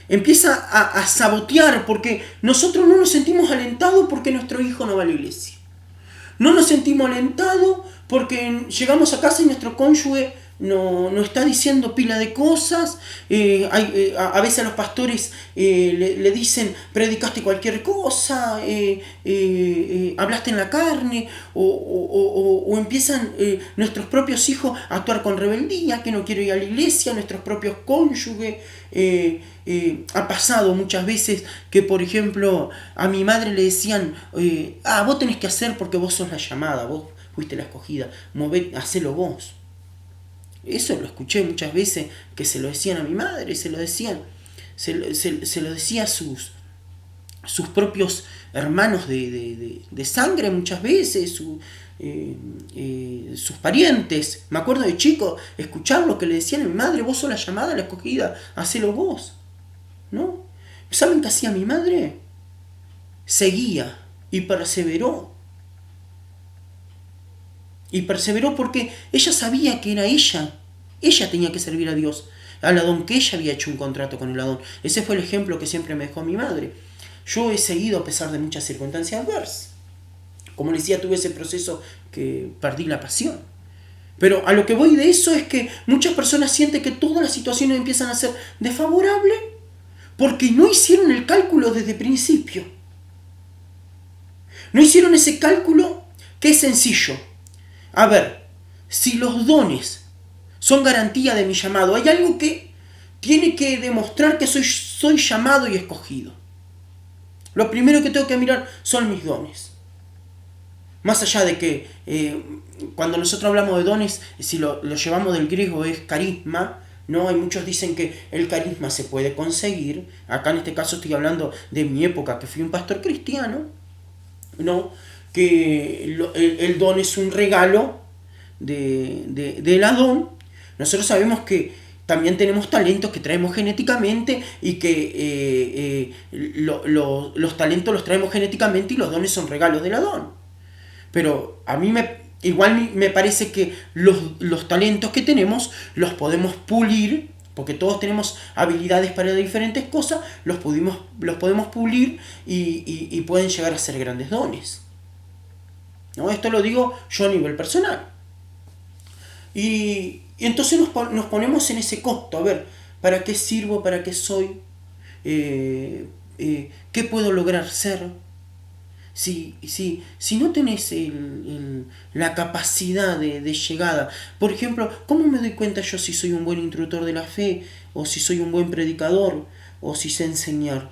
Empieza a sabotear porque nosotros no nos sentimos alentados porque nuestro hijo no va a la iglesia. No nos sentimos alentados porque llegamos a casa y nuestro cónyuge no está diciendo pila de cosas. A veces a los pastores le dicen, predicaste cualquier cosa, hablaste en la carne, o empiezan nuestros propios hijos a actuar con rebeldía, que no quiero ir a la iglesia, nuestros propios cónyuges. Ha pasado muchas veces que, por ejemplo, a mi madre le decían, vos tenés que hacer porque vos sos la llamada, vos fuiste la escogida, hacelo vos. Eso lo escuché muchas veces que se lo decían a mi madre, se lo decía a sus propios hermanos de sangre muchas veces, sus parientes. Me acuerdo de chico escuchar lo que le decían a mi madre, vos sos la llamada, la escogida, hacelo vos. ¿No? ¿Saben qué hacía mi madre? Seguía y perseveró. Y perseveró porque ella sabía que era ella. Ella tenía que servir a Dios, al Adón, que ella había hecho un contrato con el Adón. Ese fue el ejemplo que siempre me dejó mi madre. Yo he seguido a pesar de muchas circunstancias adversas. Como les decía, tuve ese proceso que perdí la pasión. Pero a lo que voy de eso es que muchas personas sienten que todas las situaciones empiezan a ser desfavorables porque no hicieron el cálculo desde el principio. No hicieron ese cálculo que es sencillo. A ver, si los dones son garantía de mi llamado, hay algo que tiene que demostrar que soy llamado y escogido. Lo primero que tengo que mirar son mis dones. Más allá de que cuando nosotros hablamos de dones, si lo llevamos del griego es carisma, ¿no? Hay muchos dicen que el carisma se puede conseguir. Acá en este caso estoy hablando de mi época, que fui un pastor cristiano, ¿no? Que el don es un regalo del Adón. Nosotros sabemos que también tenemos talentos que traemos genéticamente y que los talentos los traemos genéticamente y los dones son regalos del Adón. Pero a mí igual me parece que los talentos que tenemos los podemos pulir, porque todos tenemos habilidades para diferentes cosas, los podemos pulir y pueden llegar a ser grandes dones, ¿no? Esto lo digo yo a nivel personal. Y entonces nos ponemos en ese costo, a ver, ¿para qué sirvo? ¿Para qué soy? ¿Qué puedo lograr ser? Si no tenés la capacidad de llegada, por ejemplo, ¿cómo me doy cuenta yo si soy un buen instructor de la fe? ¿O si soy un buen predicador? ¿O si sé enseñar?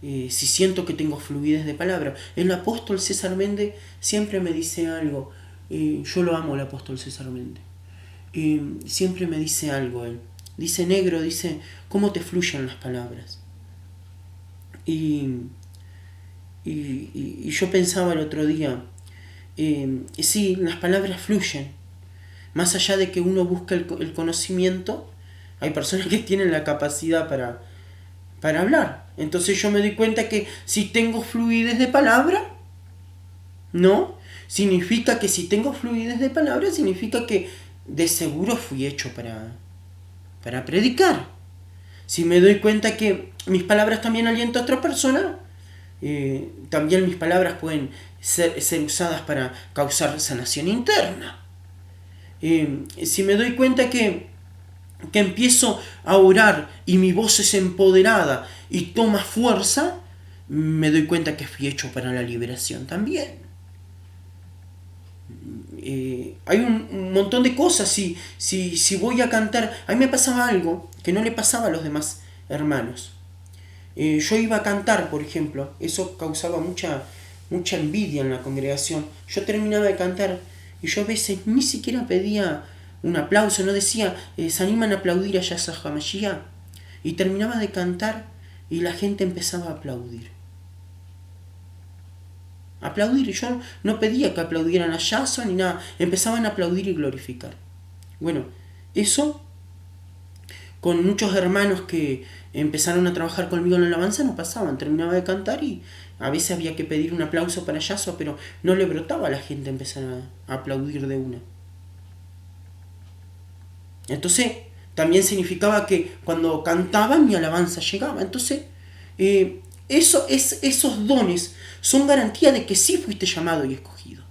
Si siento que tengo fluidez de palabra. El apóstol César Méndez siempre me dice algo. Yo lo amo, el apóstol César Méndez. Siempre me dice algo él. Dice, negro, dice, ¿cómo te fluyen las palabras? Y yo pensaba el otro día, sí, las palabras fluyen. Más allá de que uno busca el conocimiento, hay personas que tienen la capacidad para hablar. Entonces yo me doy cuenta que si tengo fluidez de palabra, ¿no? Significa que si tengo fluidez de palabra, significa que de seguro fui hecho para predicar. Si me doy cuenta que mis palabras también alientan a otra persona, también mis palabras pueden ser usadas para causar sanación interna. Si me doy cuenta que empiezo a orar y mi voz es empoderada y toma fuerza, me doy cuenta que fui hecho para la liberación también. Hay un montón de cosas. Si voy a cantar, a mí me pasaba algo que no le pasaba a los demás hermanos. Yo iba a cantar, por ejemplo, eso causaba mucha envidia en la congregación. Yo terminaba de cantar y yo a veces ni siquiera pedía un aplauso, no decía, se animan a aplaudir a Yahshua HaMashiach. Y terminaba de cantar y la gente empezaba a aplaudir. Y yo no pedía que aplaudieran a Yahshua ni nada, empezaban a aplaudir y glorificar. Bueno, eso con muchos hermanos que empezaron a trabajar conmigo en la alabanza no pasaban. Terminaba de cantar y a veces había que pedir un aplauso para Yahshua, pero no le brotaba a la gente empezar a aplaudir de una. Entonces también significaba que cuando cantaba mi alabanza llegaba. Entonces esos dones son garantía de que sí fuiste llamado y escogido,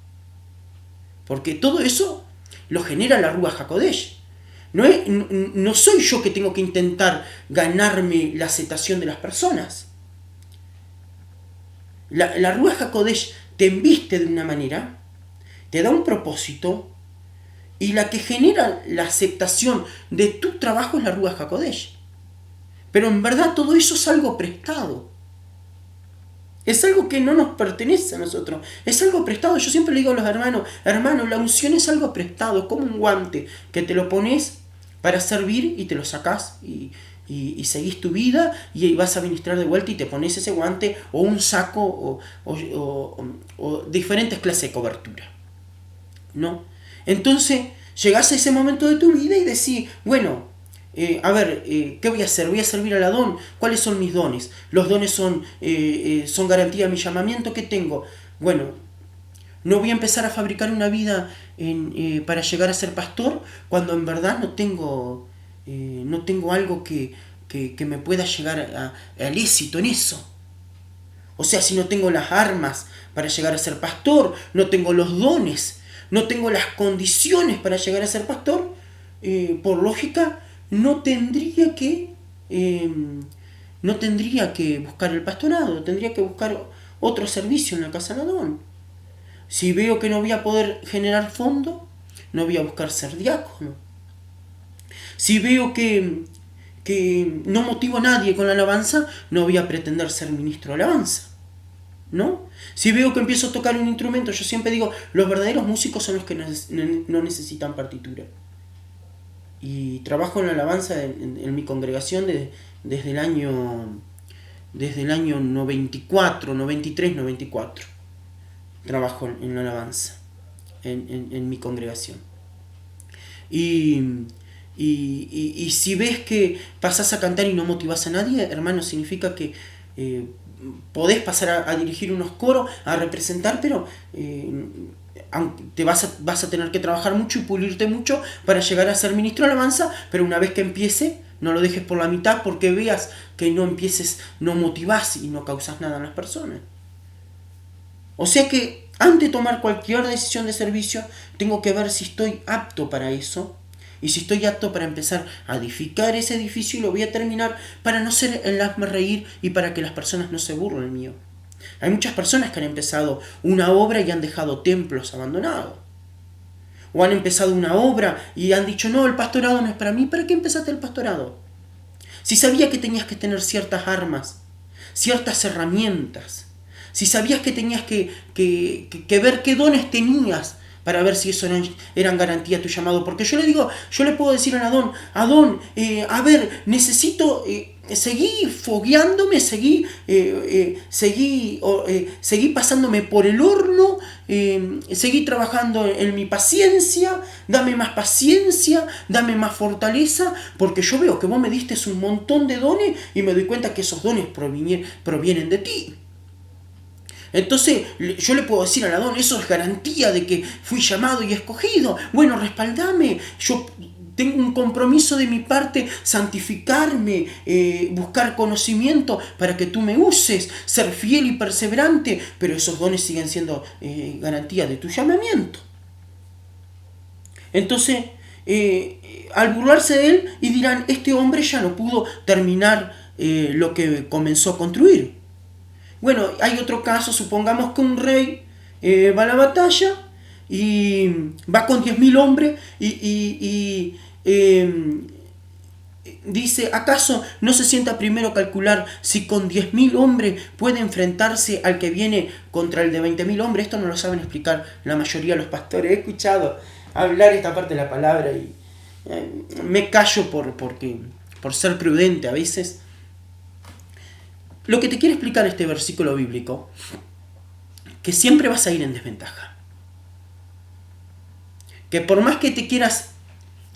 porque todo eso lo genera la Ruach HaKodesh. No soy yo que tengo que intentar ganarme la aceptación de las personas. La Ruach HaKodesh te embiste de una manera, te da un propósito, y la que genera la aceptación de tu trabajo es la Ruach HaKodesh. Pero en verdad todo eso es algo prestado. Es algo que no nos pertenece a nosotros. Es algo prestado. Yo siempre le digo a los hermanos, la unción es algo prestado, es como un guante que te lo pones para servir y te lo sacás y seguís tu vida y vas a ministrar de vuelta y te pones ese guante o un saco o diferentes clases de cobertura, ¿no? Entonces llegás a ese momento de tu vida y decís, bueno, ¿qué voy a hacer? ¿Voy a servir al Adón? ¿Cuáles son mis dones? Los dones son garantía de mi llamamiento. ¿Qué tengo? Bueno, no voy a empezar a fabricar una vida para llegar a ser pastor cuando en verdad no tengo algo que me pueda llegar al éxito en eso. O sea, si no tengo las armas para llegar a ser pastor, no tengo los dones, no tengo las condiciones para llegar a ser pastor, por lógica no tendría que buscar el pastorado, tendría que buscar otro servicio en la casa de Adón. Si veo que no voy a poder generar fondo, no voy a buscar ser diácono. Si veo que no motivo a nadie con la alabanza, no voy a pretender ser ministro de alabanza, ¿no? Si veo que empiezo a tocar un instrumento, yo siempre digo, los verdaderos músicos son los que no necesitan partitura. y trabajo en la alabanza en mi congregación desde el año 94, 93, 94. Trabajo en la alabanza en mi congregación. Y, y si ves que pasás a cantar y no motivás a nadie, hermano, significa que podés pasar a dirigir unos coros, a representar, pero te vas a tener que trabajar mucho y pulirte mucho para llegar a ser ministro de alabanza, pero una vez que empiece, no lo dejes por la mitad porque veas que no empieces, no motivás y no causas nada en las personas. O sea que antes de tomar cualquier decisión de servicio, tengo que ver si estoy apto para eso. Y si estoy apto para empezar a edificar ese edificio y lo voy a terminar para no ser el hazme reír y para que las personas no se burlen mío. Hay muchas personas que han empezado una obra y han dejado templos abandonados. O han empezado una obra y han dicho, no, el pastorado no es para mí. ¿Para qué empezaste el pastorado? Si sabía que tenías que tener ciertas armas, ciertas herramientas, si sabías que tenías que ver qué dones tenías para ver si eso eran garantía de tu llamado. Porque yo le puedo decir a Adón, a ver, necesito seguir fogueándome, seguí pasándome por el horno, seguí trabajando en mi paciencia, dame más paciencia, dame más fortaleza, porque yo veo que vos me diste un montón de dones y me doy cuenta que esos dones provienen de ti. Entonces yo le puedo decir a Adón, eso es garantía de que fui llamado y escogido. Bueno, respaldame, yo tengo un compromiso de mi parte, santificarme, buscar conocimiento para que tú me uses, ser fiel y perseverante, pero esos dones siguen siendo garantía de tu llamamiento. Entonces, al burlarse de él y dirán, este hombre ya no pudo terminar lo que comenzó a construir. Bueno, hay otro caso, supongamos que un rey va a la batalla y va con 10.000 hombres y dice, ¿acaso no se sienta primero a calcular si con 10.000 hombres puede enfrentarse al que viene contra el de 20.000 hombres? Esto no lo saben explicar la mayoría de los pastores. He escuchado hablar esta parte de la palabra y me callo por ser prudente a veces. Lo que te quiere explicar este versículo bíblico, que siempre vas a ir en desventaja. Que por más que te quieras,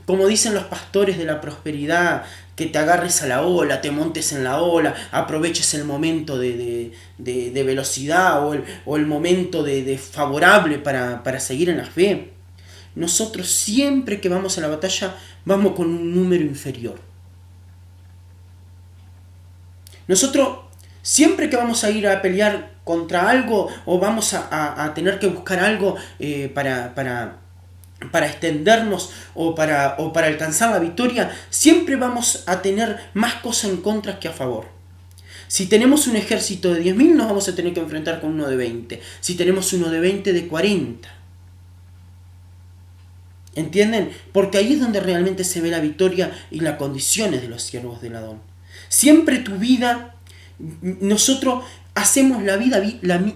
como dicen los pastores de la prosperidad, que te agarres a la ola, te montes en la ola, aproveches el momento de velocidad o el momento de favorable para seguir en la fe, nosotros siempre que vamos a la batalla vamos con un número inferior. Nosotros siempre que vamos a ir a pelear contra algo o vamos a tener que buscar algo para extendernos o para alcanzar la victoria, siempre vamos a tener más cosas en contra que a favor. Si tenemos un ejército de 10.000, nos vamos a tener que enfrentar con uno de 20. Si tenemos uno de 20, de 40. ¿Entienden? Porque ahí es donde realmente se ve la victoria y las condiciones de los siervos del Adón. Siempre tu vida... Nosotros hacemos la vida, vivimos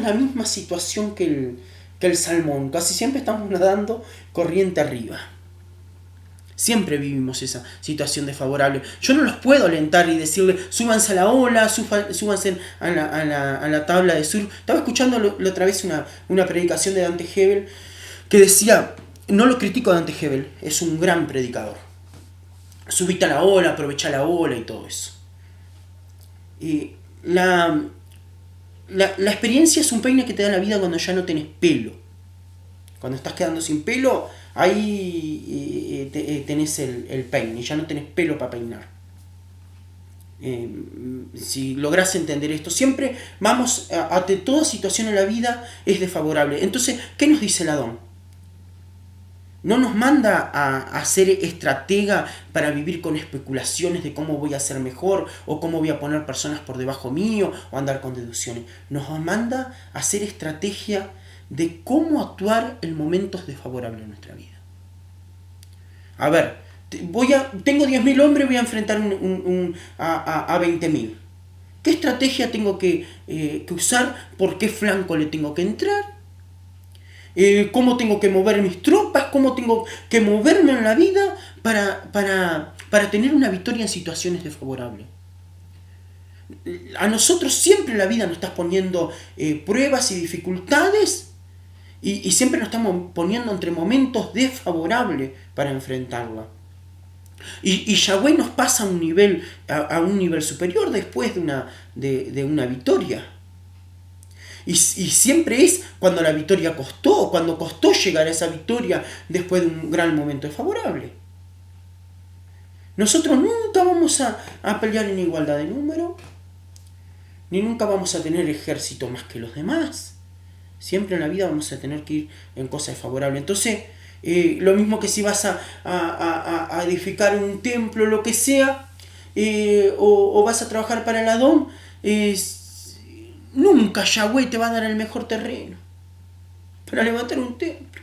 la misma situación que el salmón. Casi siempre estamos nadando corriente arriba. Siempre vivimos esa situación desfavorable. Yo no los puedo alentar y decirle, súbanse a la ola, súbanse a la tabla de surf. Estaba escuchando la otra vez una predicación de Dante Gebel que decía... No lo critico a Dante Gebel, es un gran predicador. Subite a la ola, aprovecha la ola y todo eso. Y la experiencia es un peine que te da la vida cuando ya no tenés pelo. Cuando estás quedando sin pelo, ahí tenés el peine, ya no tenés pelo para peinar. Si lográs entender esto, siempre vamos a toda situación en la vida es desfavorable. Entonces, ¿qué nos dice el Adón? No nos manda a ser estratega para vivir con especulaciones de cómo voy a ser mejor o cómo voy a poner personas por debajo mío o andar con deducciones. Nos manda a hacer estrategia de cómo actuar en momentos desfavorables de nuestra vida. A ver, tengo 10.000 hombres, voy a enfrentar a 20.000. ¿Qué estrategia tengo que usar? ¿Por qué flanco le tengo que entrar? cómo tengo que mover mis tropas, cómo tengo que moverme en la vida para tener una victoria en situaciones desfavorables. A nosotros siempre la vida nos está poniendo pruebas y dificultades y siempre nos estamos poniendo entre momentos desfavorables para enfrentarla. Y Yahweh nos pasa a un nivel superior después de una victoria. Y siempre es cuando la victoria costó, cuando costó llegar a esa victoria después de un gran momento desfavorable. Nosotros nunca vamos a pelear en igualdad de número, ni nunca vamos a tener ejército más que los demás. Siempre en la vida vamos a tener que ir en cosas favorables. Entonces, lo mismo que si vas a edificar un templo, lo que sea, o vas a trabajar para el Adón, nunca Yahweh te va a dar el mejor terreno para levantar un templo.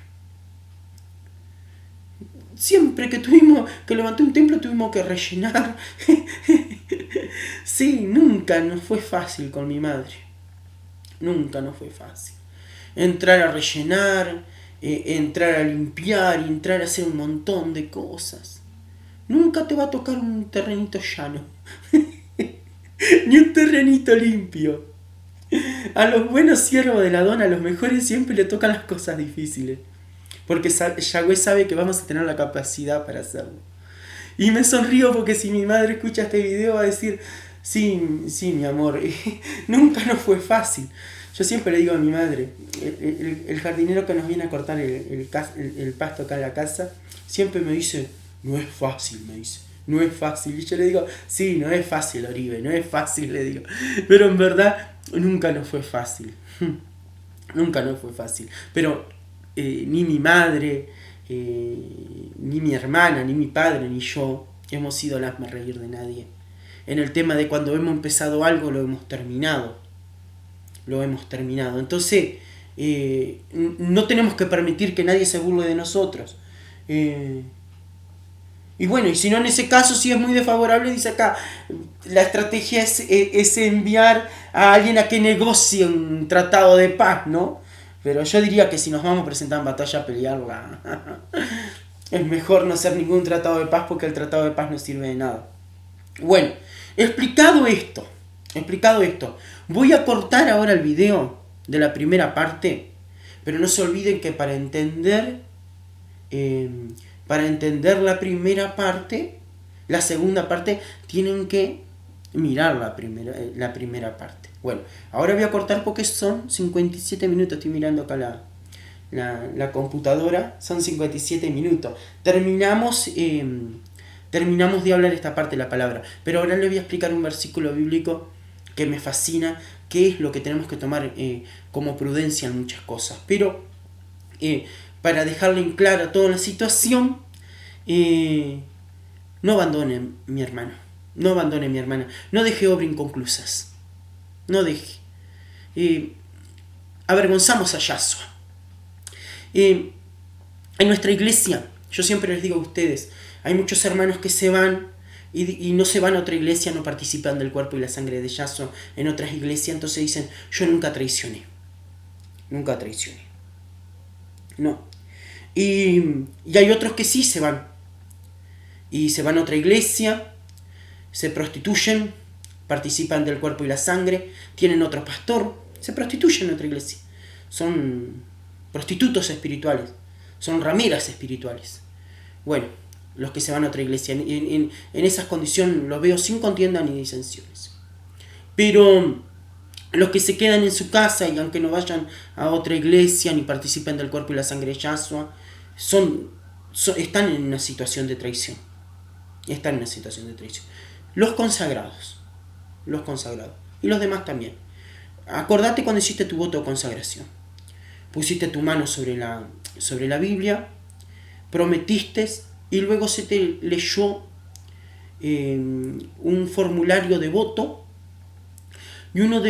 Siempre que tuvimos que levantar un templo tuvimos que rellenar. Sí, nunca nos fue fácil con mi madre. Nunca nos fue fácil. Entrar a rellenar, entrar a limpiar, entrar a hacer un montón de cosas. Nunca te va a tocar un terrenito llano. Ni un terrenito limpio. A los buenos siervos de la Adón, a los mejores siempre le tocan las cosas difíciles. Porque Yahweh sabe que vamos a tener la capacidad para hacerlo. Y me sonrío porque si mi madre escucha este video va a decir, sí, mi amor, nunca nos fue fácil. Yo siempre le digo a mi madre, el jardinero que nos viene a cortar el pasto acá en la casa, siempre me dice, no es fácil, me dice. No es fácil. Y yo le digo, sí, no es fácil, Oribe, no es fácil, le digo. Pero en verdad, nunca nos fue fácil. Nunca nos fue fácil. Pero ni mi madre, ni mi hermana, ni mi padre, ni yo hemos sido el hazme reír de nadie. En el tema de cuando hemos empezado algo, lo hemos terminado. Lo hemos terminado. Entonces, no tenemos que permitir que nadie se burle de nosotros. Y bueno, y si no en ese caso, si es muy desfavorable, dice acá, la estrategia es enviar a alguien a que negocie un tratado de paz, ¿no? Pero yo diría que si nos vamos a presentar en batalla a pelearla, es mejor no hacer ningún tratado de paz porque el tratado de paz no sirve de nada. Bueno, explicado esto, voy a cortar ahora el video de la primera parte, pero no se olviden que para entender la primera parte, la segunda parte, tienen que mirar la primera parte. Bueno, ahora voy a cortar porque son 57 minutos, estoy mirando acá la computadora, son 57 minutos. Terminamos de hablar esta parte de la palabra, pero ahora les voy a explicar un versículo bíblico que me fascina, que es lo que tenemos que tomar como prudencia en muchas cosas. Pero para dejarle en clara toda la situación, no abandone mi hermano, no abandone mi hermana, no deje obras inconclusas, no deje. Avergonzamos a Yahshua. En nuestra iglesia, yo siempre les digo a ustedes, hay muchos hermanos que se van y no se van a otra iglesia, no participan del cuerpo y la sangre de Yahshua en otras iglesias, entonces dicen, yo nunca traicioné. No. Y hay otros que sí se van. Y se van a otra iglesia, se prostituyen, participan del cuerpo y la sangre, tienen otro pastor, se prostituyen en otra iglesia. Son prostitutos espirituales, son rameras espirituales. Bueno, los que se van a otra iglesia, en esas condiciones los veo sin contienda ni disensiones. Pero los que se quedan en su casa y aunque no vayan a otra iglesia ni participen del cuerpo y la sangre de Yahshua, están en una situación de traición. Los consagrados. Y los demás también. Acordate cuando hiciste tu voto de consagración. Pusiste tu mano sobre la Biblia, prometiste y luego se te leyó un formulario de voto y uno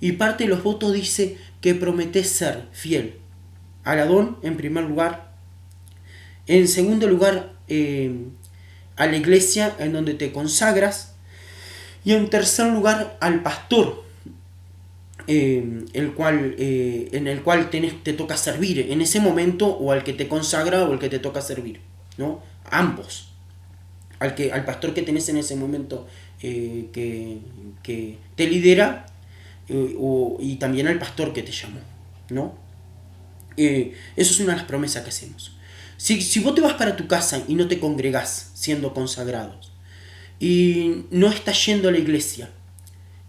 y parte de los votos dice que prometés ser fiel al Adón en primer lugar, en segundo lugar a la iglesia en donde te consagras y en tercer lugar al pastor en el cual te toca servir en ese momento, o al que te consagra o al que te toca servir, ¿no? Ambos. Al pastor que tenés en ese momento, que te lidera, y también al pastor que te llamó, ¿no? Eso es una de las promesas que hacemos. Si vos te vas para tu casa y no te congregás siendo consagrados, y no estás yendo a la iglesia,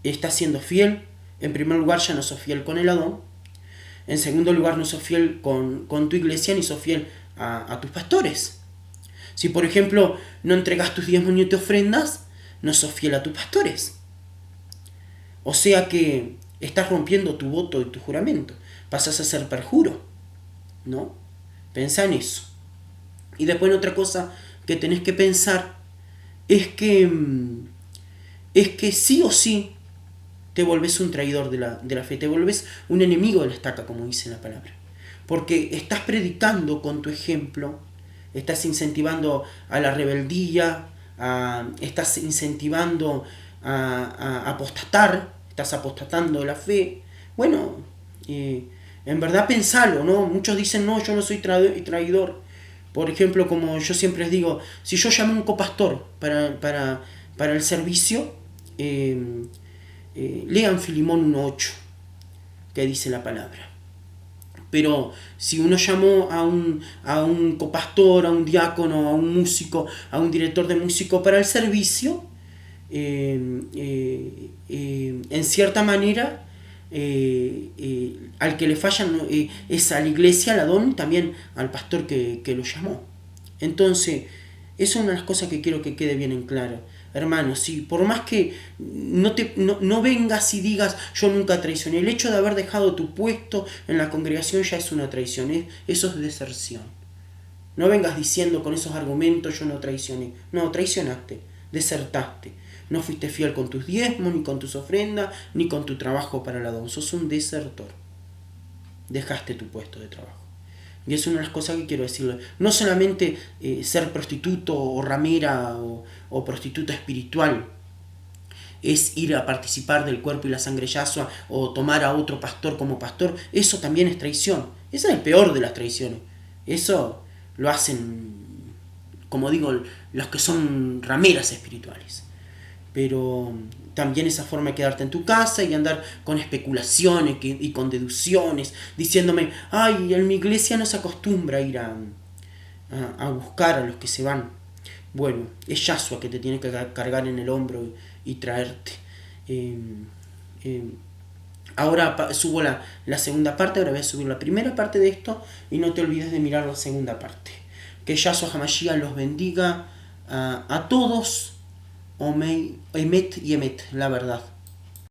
estás siendo fiel, en primer lugar ya no sos fiel con el Adón, en segundo lugar no sos fiel con tu iglesia, ni sos fiel a tus pastores. Si por ejemplo no entregas tus diezmos ni te ofrendas, no sos fiel a tus pastores. O sea que estás rompiendo tu voto y tu juramento, pasas a ser perjuro, ¿no? Pensá en eso. Y después otra cosa que tenés que pensar es que sí o sí te volvés un traidor de la fe, te volvés un enemigo de la estaca, como dice la palabra. Porque estás predicando con tu ejemplo, estás incentivando a la rebeldía, estás incentivando a apostatar, estás apostatando de la fe. Bueno, en verdad pensalo, ¿no? Muchos dicen, no, yo no soy traidor. Por ejemplo, como yo siempre les digo, si yo llamo a un copastor para el servicio, lean Filimón 1:8, que dice la palabra. Pero si uno llamó a un copastor, a un diácono, a un músico, a un director de músico para el servicio, en cierta manera, al que le fallan es a la iglesia, al Adón, también al pastor que lo llamó. Entonces, esa es una de las cosas que quiero que quede bien en claro. Hermano, si por más que no vengas y digas yo nunca traicioné, el hecho de haber dejado tu puesto en la congregación ya es una traición, eso es deserción. No vengas diciendo con esos argumentos yo no traicioné. No, traicionaste, desertaste. No fuiste fiel con tus diezmos, ni con tus ofrendas, ni con tu trabajo para el Adón. Sos un desertor. Dejaste tu puesto de trabajo. Y es una de las cosas que quiero decirle. No solamente ser prostituto o ramera o prostituta espiritual es ir a participar del cuerpo y la sangre de Yahshua o tomar a otro pastor como pastor. Eso también es traición. Esa es el peor de las traiciones. Eso lo hacen, como digo, los que son rameras espirituales. Pero también esa forma de quedarte en tu casa y andar con especulaciones y con deducciones, diciéndome, ay, en mi iglesia no se acostumbra a ir a buscar a los que se van. Bueno, es Yahshua que te tiene que cargar en el hombro y traerte. Ahora subo la segunda parte, ahora voy a subir la primera parte de esto y no te olvides de mirar la segunda parte. Que Yahshua HaMashiach los bendiga a todos. Emet y Emet, la verdad.